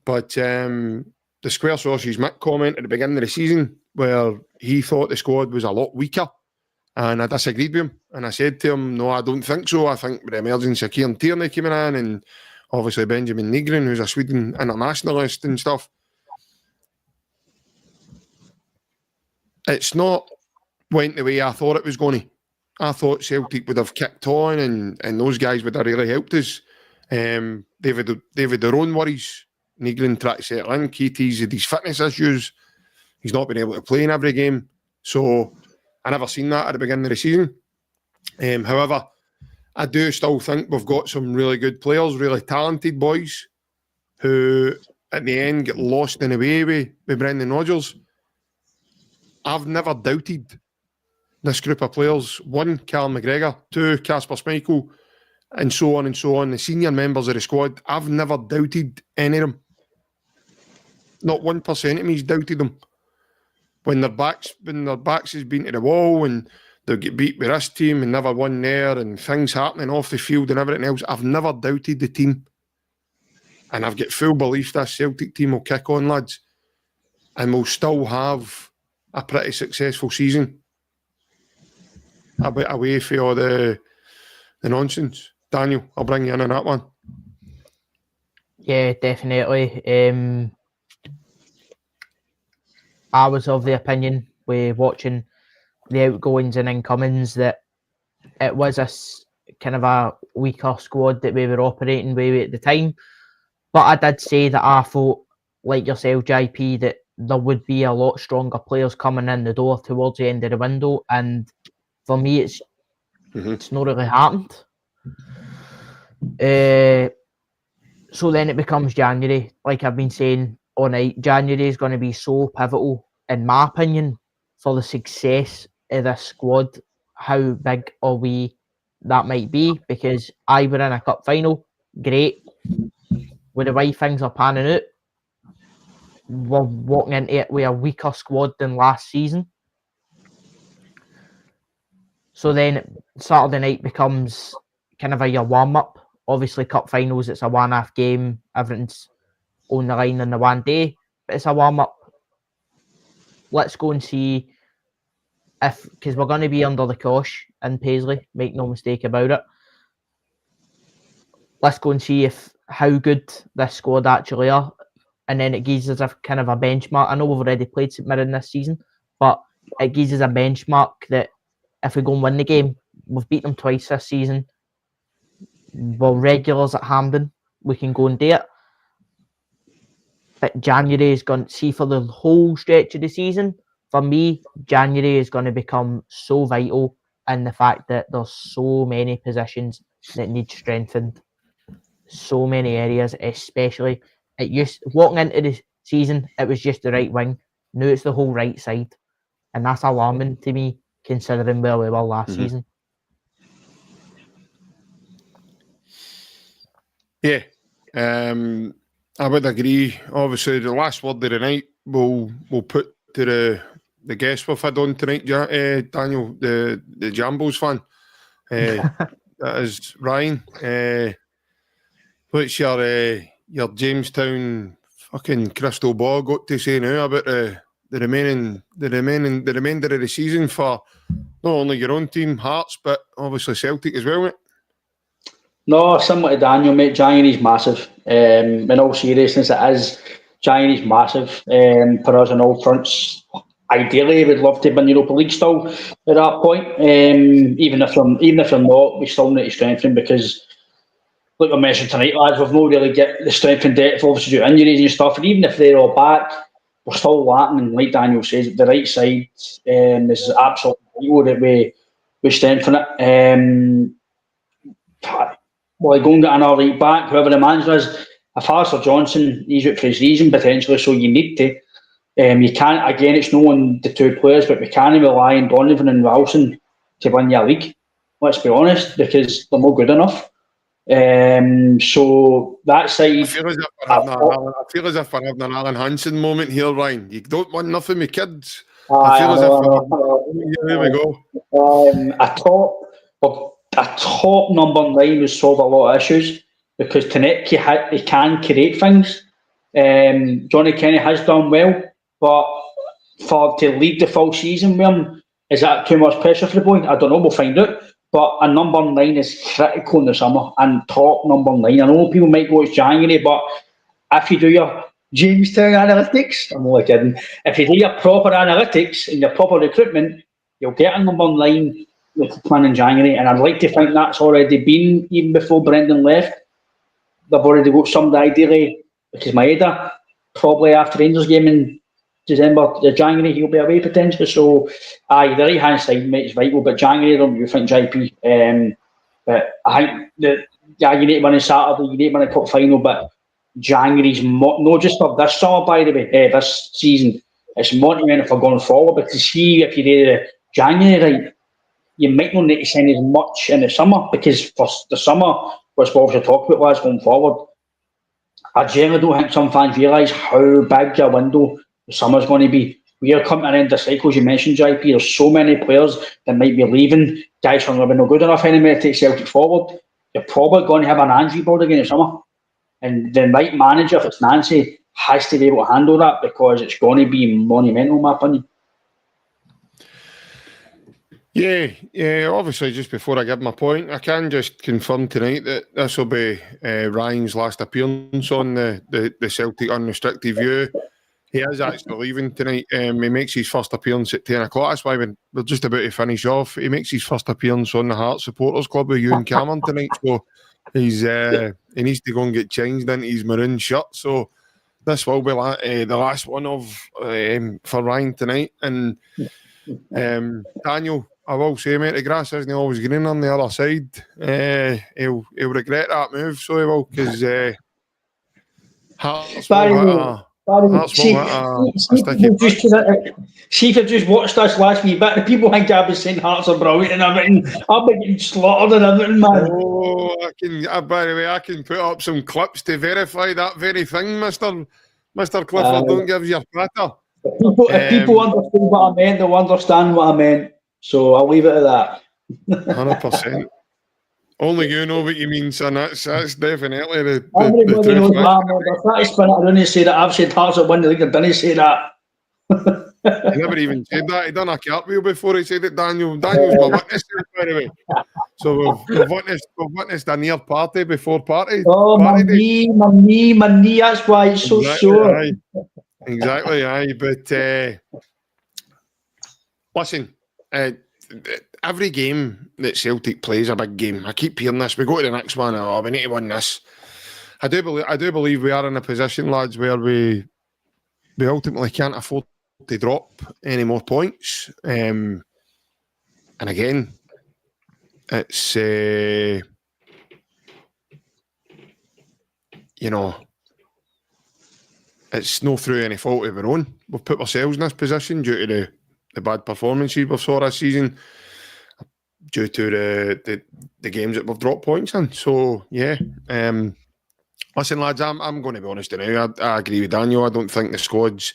But the Square Sources Mick comment at the beginning of the season where he thought the squad was a lot weaker, and I disagreed with him. And I said to him, no, I don't think so. I think with the emergence of Kieran Tierney coming in and obviously Benjamin Nygren, who's a Sweden internationalist and stuff, it's not went the way I thought it was going to. I thought Celtic would have kicked on and those guys would have really helped us. They've had their own worries. Nygren tried to settle in. KT's had his fitness issues. He's not been able to play in every game. So I never seen that at the beginning of the season. However, I do still think we've got some really good players, really talented boys who at the end get lost in the way with Brendan Rodgers. I've never doubted this group of players. 1, Carl McGregor. 2, Casper Schmeichel, and so on and so on. The senior members of the squad, I've never doubted any of them. Not 1% of me's doubted them. When their backs has been to the wall and they get beat with this team and never won there and things happening off the field and everything else, I've never doubted the team. And I've got full belief this Celtic team will kick on, lads, and we'll still have a pretty successful season. A bit away for all the nonsense. Daniel, I'll bring you in on that one. Yeah, definitely. I was of the opinion, with watching the outgoings and incomings, that it was kind of a weaker squad that we were operating with at the time. But I did say that I thought, like yourself, JP, that there would be a lot stronger players coming in the door towards the end of the window. And for me, it's not really happened. So then it becomes January. Like I've been saying all night, January is going to be so pivotal, in my opinion, for the success of this squad. How big or wee that might be, because we're in a cup final, great. With the way things are panning out, we're walking into it with a weaker squad than last season. So then Saturday night becomes kind of your warm-up. Obviously, cup finals, it's a one-half game. Everything's on the line in the one day. But it's a warm-up. Let's go and see if... Because we're going to be under the cosh in Paisley. Make no mistake about it. Let's go and see how good this squad actually are. And then it gives us a kind of a benchmark. I know we've already played St Mirren this season, but it gives us a benchmark that if we go and win the game, we've beat them twice this season. We're regulars at Hampden. We can go and do it. But January is going to see, for the whole stretch of the season, for me, January is going to become so vital in the fact that there's so many positions that need strengthened. So many areas, especially walking into the season, it was just the right wing. Now it's the whole right side. And that's alarming to me, considering where we were last season. Yeah, I would agree. Obviously, the last word of the night we'll put to the guest we've had on tonight, Daniel, the Jambos fan. That is Ryan. What's your Jamestown fucking crystal ball got to say now about the remainder of the season for not only your own team, Hearts, but obviously Celtic as well, mate? No, similar to Daniel, mate. January's massive. In all seriousness, it is. January's massive for us on all fronts. Ideally, we'd love to win Europa League still at that point. Even if they're not, we still need to strengthen, because, like I mentioned tonight, lads, we've not really get the strength and depth, obviously due to injuries and stuff. And even if they're all back, we're still lacking. And like Daniel says, the right side is absolutely vital that we strengthen it. Well, go and get another right back, whoever the manager is. If Arthur Johnson, he's out for his reason potentially, so you need to. You can't, again, it's no on the two players, but we can't rely on Donovan and Wilson to win your league. Let's be honest, because they're not good enough. So that side. I feel as if we're having an Alan Hansen moment here, Ryan. You don't want nothing with kids. Here we go. A top number 9 would solve a lot of issues, because Tanek, he can create things. Johnny Kenny has done well, but to lead the full season with him, is that too much pressure for the boy? I don't know, we'll find out. But a number 9 is critical in the summer, and top number 9. I know people might go, it's January, but if you do your Jamestown analytics, I'm only kidding. If you do your proper analytics and your proper recruitment, you'll get a number 9 plan in January, and I'd like to think that's already been, even before Brendan left. They've already got somebody, ideally, because Maeda, probably after Rangers game in January, he'll be away potentially. So, the right hand side, mate, is vital. But January, I don't know what you think, JP. But I think that, you need to win on Saturday, you need to win a cup final, but January's not just for this summer, by the way, this season. It's motivating for going forward, but to see if you do January right, you might not need to send as much in the summer, because for the summer, which we'll obviously talk about lads going forward, I generally don't think some fans realise how big a window the summer's going to be. We are coming to the end of the cycle, as you mentioned, JP. There's so many players that might be leaving. Guys who are not good enough anymore to take Celtic forward. You're probably going to have an Angie board again in the summer. And the right manager, if it's Nancy, has to be able to handle that, because it's going to be monumental, in my opinion. Yeah. Obviously, just before I give my point, I can just confirm tonight that this will be Ryan's last appearance on the Celtic Unrestricted View. He is actually leaving tonight. He makes his first appearance at 10 o'clock. That's why we're just about to finish off. He makes his first appearance on the Hearts Supporters Club with you and Cameron tonight. So he needs to go and get changed into his maroon shirt. So this will be the last one for Ryan tonight. And Daniel, I will say, mate, the grass isn't always green on the other side. He'll regret that move, so he will, because Hearts will see if you just watched us last week, but the people think I've been saying Hearts are brilliant and everything. I've been getting slaughtered and everything, man. Oh, by the way, I can put up some clips to verify that very thing, Mister Clifford. Don't give your patter. If people understand what I meant, they'll understand what I meant. So I'll leave it at that. 100%. Only you know what you mean, son. That's definitely the Everybody truth. knows what I meant. If I spin it around and say that I've said Hearts at win the league, I didn't say that. He never even said that. He done a cartwheel before he said it, Daniel's my witness, by the way. So we've witnessed a near party before party. Oh, party my knee, that's why it's so sore. Aye. Exactly, aye. But listen, every game that Celtic plays a big game. I keep hearing this. We go to the next one. Oh, we need to win this. I do believe we are in a position, lads, where we ultimately can't afford to drop any more points. And again, it's it's no through any fault of our own. We've put ourselves in this position due to the bad performances we've saw this season, due to the games that we've dropped points in. So yeah, listen, lads, I'm going to be honest now. I agree with Daniel. I don't think the squad's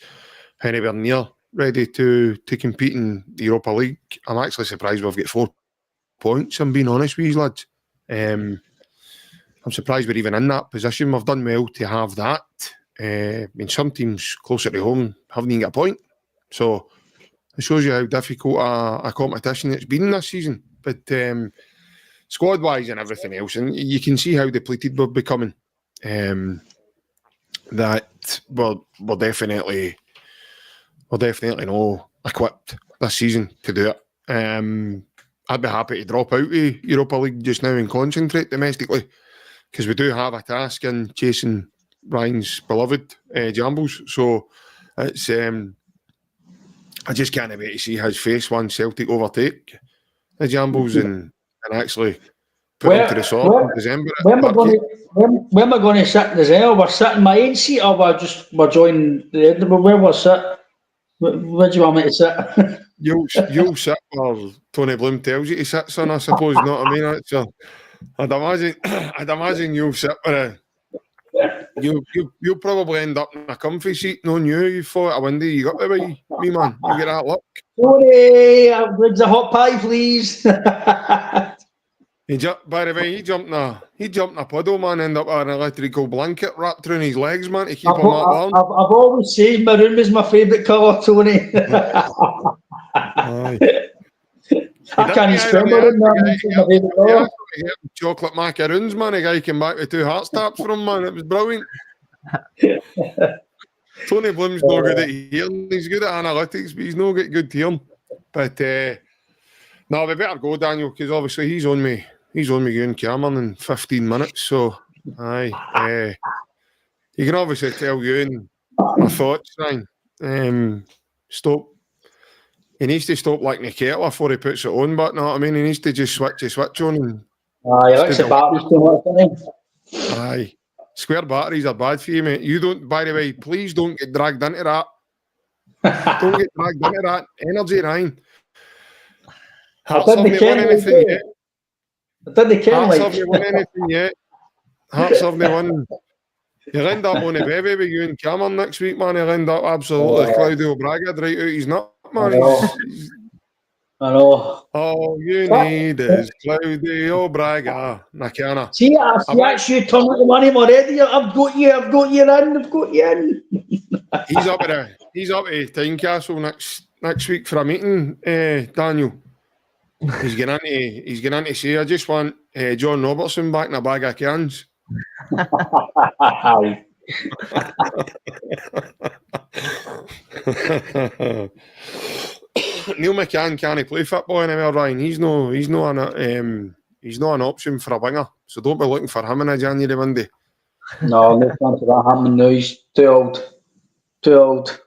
anywhere near ready to compete in the Europa League. I'm actually surprised we've got 4 points. I'm being honest with you, lads. I'm surprised we're even in that position. We've done well to have that. I mean, some teams closer to home haven't even got a point. So it shows you how difficult a competition it's been this season. But squad-wise and everything else, and you can see how depleted we're becoming. That we're definitely not equipped this season to do it. I'd be happy to drop out of Europa League just now and concentrate domestically, because we do have a task in chasing Ryan's beloved Jambles. So it's I just can't wait to see his face once Celtic overtake the Jambles and actually put him to the sword in December. When am I going to sit in the Zell? We're sitting my own seat, or we're joining the Edinburgh? Where we're sit? Where do you want me to sit? You'll sit where Tony Bloom tells you to sit, son. I suppose. Know what I mean? So I'd imagine you'll sit where you'll probably end up in a comfy seat. Knowing you fought a windy. You got there, me man. You get that luck. Tony, brings a hot pie, please. By the way, he jumped in a puddle, man. Ended up with an electrical blanket wrapped around his legs, man, to keep him that warm. I've always said maroon is my favourite colour, Tony. Aye. I can't spell maroon, man. It's my favourite colour. Chocolate macaroons, man. A guy came back with 2 heart taps from, man. It was brilliant. Tony Bloom's no good at hearing. He's good at analytics, but he's no good hearing. But no, we better go, Daniel, because obviously he's on me. He's on me, you and Cameron, in 15 minutes. So, aye. You can obviously tell you and my thoughts, Ryan. Stop. He needs to stop liking the kettle before he puts it on, but know what I mean? He needs to just switch the switch on. And he likes the batteries too much, doesn't he? Aye. Square batteries are bad for you, mate. You don't, by the way, please don't get dragged into that. Don't get dragged into that. Energy, Ryan. Hearts haven't won anything yet. Hearts haven't won anything yet. Hearts haven't won. You'll end up on a baby with you and Cameron next week, man. You'll end up absolutely Claudio Braga right out his nut, man. I know. All you need is Claudio Braga. Nakana. See, that's you turning the money already. I've got you in. He's up at Tynecastle next week for a meeting, Daniel. He's going to say, I just want John Robertson back in a bag of cans. Neil McCann can't play football anymore, Ryan. He's not an option for a winger. So don't be looking for him in a January window. No chance of that happening now. He's too old. Too old.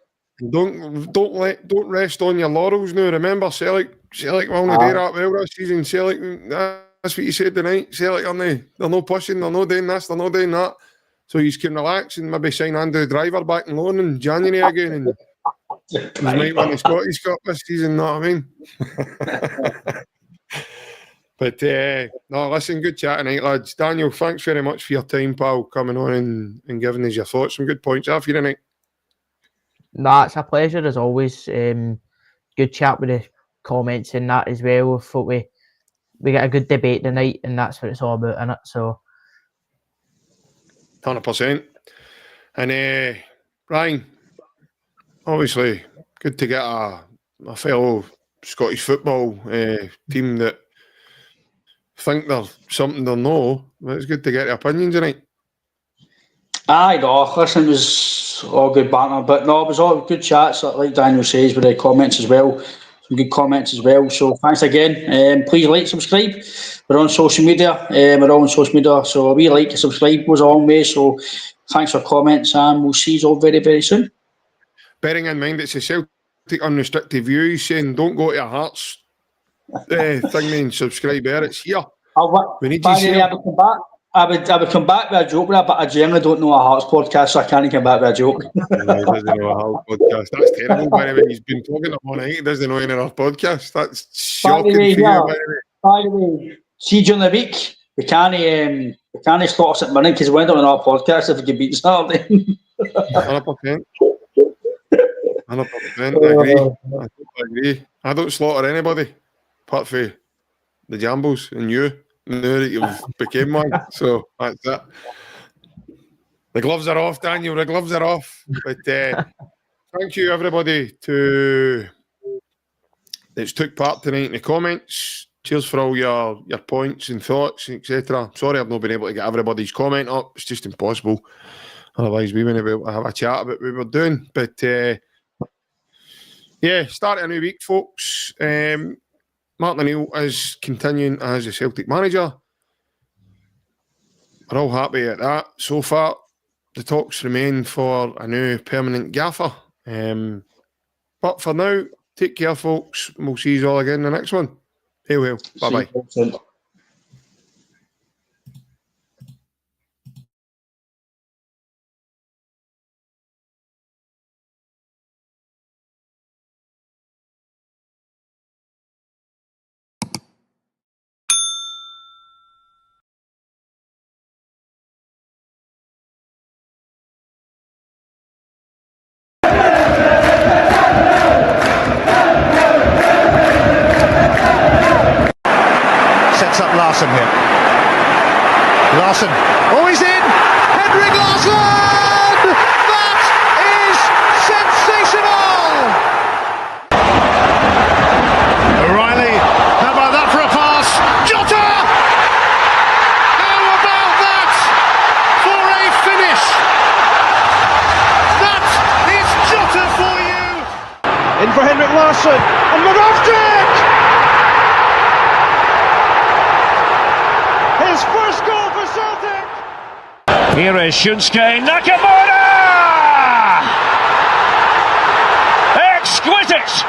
Don't rest on your laurels now. Remember, Celtic will not do that well this season. Celtic, that's what you said tonight. Celtic they're no pushing, they're not doing this, they're not doing that. So you can relax and maybe sign Andrew Driver back in loan in January again, and he might win the Scottish Cup this season. Know what I mean? But no, listen, good chat tonight, lads. Daniel, thanks very much for your time, pal, coming on and giving us your thoughts. Some good points after you tonight. Nah, it's a pleasure as always. Good chat with the comments and that as well. I thought we got a good debate tonight, and that's what it's all about, innit? So 100%. And Ryan, obviously, good to get a fellow Scottish football team that think they're something they're not. But it's good to get the opinions tonight. Aye, no, listen, it was all good banter, but no, it was all good chats, like Daniel says, with the comments as well. Some good comments as well. So thanks again. Please like, subscribe. We're on social media. We're all on social media. So a wee like and subscribe goes a long way. So thanks for comments, and we'll see you all very, very soon. Bearing in mind it's a Celtic unrestricted view, he's saying don't go to your Hearts thing and subscribe there. It's here. We need you to I would come back with a joke with that, but I generally don't know a Hearts podcast, so I can't come back with a joke. No, he doesn't know a Hearts podcast. That's terrible, by the way. He's been talking all night. He doesn't know any of our podcast. That's shocking for you, by the way. By the way, see during the week, we can't stop us at money because we went on our podcast if we could beat Saturday. 100%. 100%. I agree. I don't slaughter anybody apart from the Jambos and you. Now that you've became one, so that's it. The gloves are off, Daniel. The gloves are off. But thank you, everybody, that's took part tonight in the comments. Cheers for all your points and thoughts, etc. Sorry I've not been able to get everybody's comment up. It's just impossible. Otherwise, we wouldn't be able to have a chat about what we were doing. But yeah, start a new week, folks. Martin O'Neill is continuing as the Celtic manager. We're all happy at that. So far, the talks remain for a new permanent gaffer. But for now, take care, folks. We'll see you all again in the next one. Hail, hail. Bye-bye. Up Larsson here. Larsson. Oh, he's in! Henrik Larsson! That is sensational! O'Reilly. How about that for a pass? Jota! How about that for a finish? That is Jota for you! In for Henrik Larsson. And Moravcik! His first goal for Celtic! Here is Shunsuke Nakamura! Exquisite!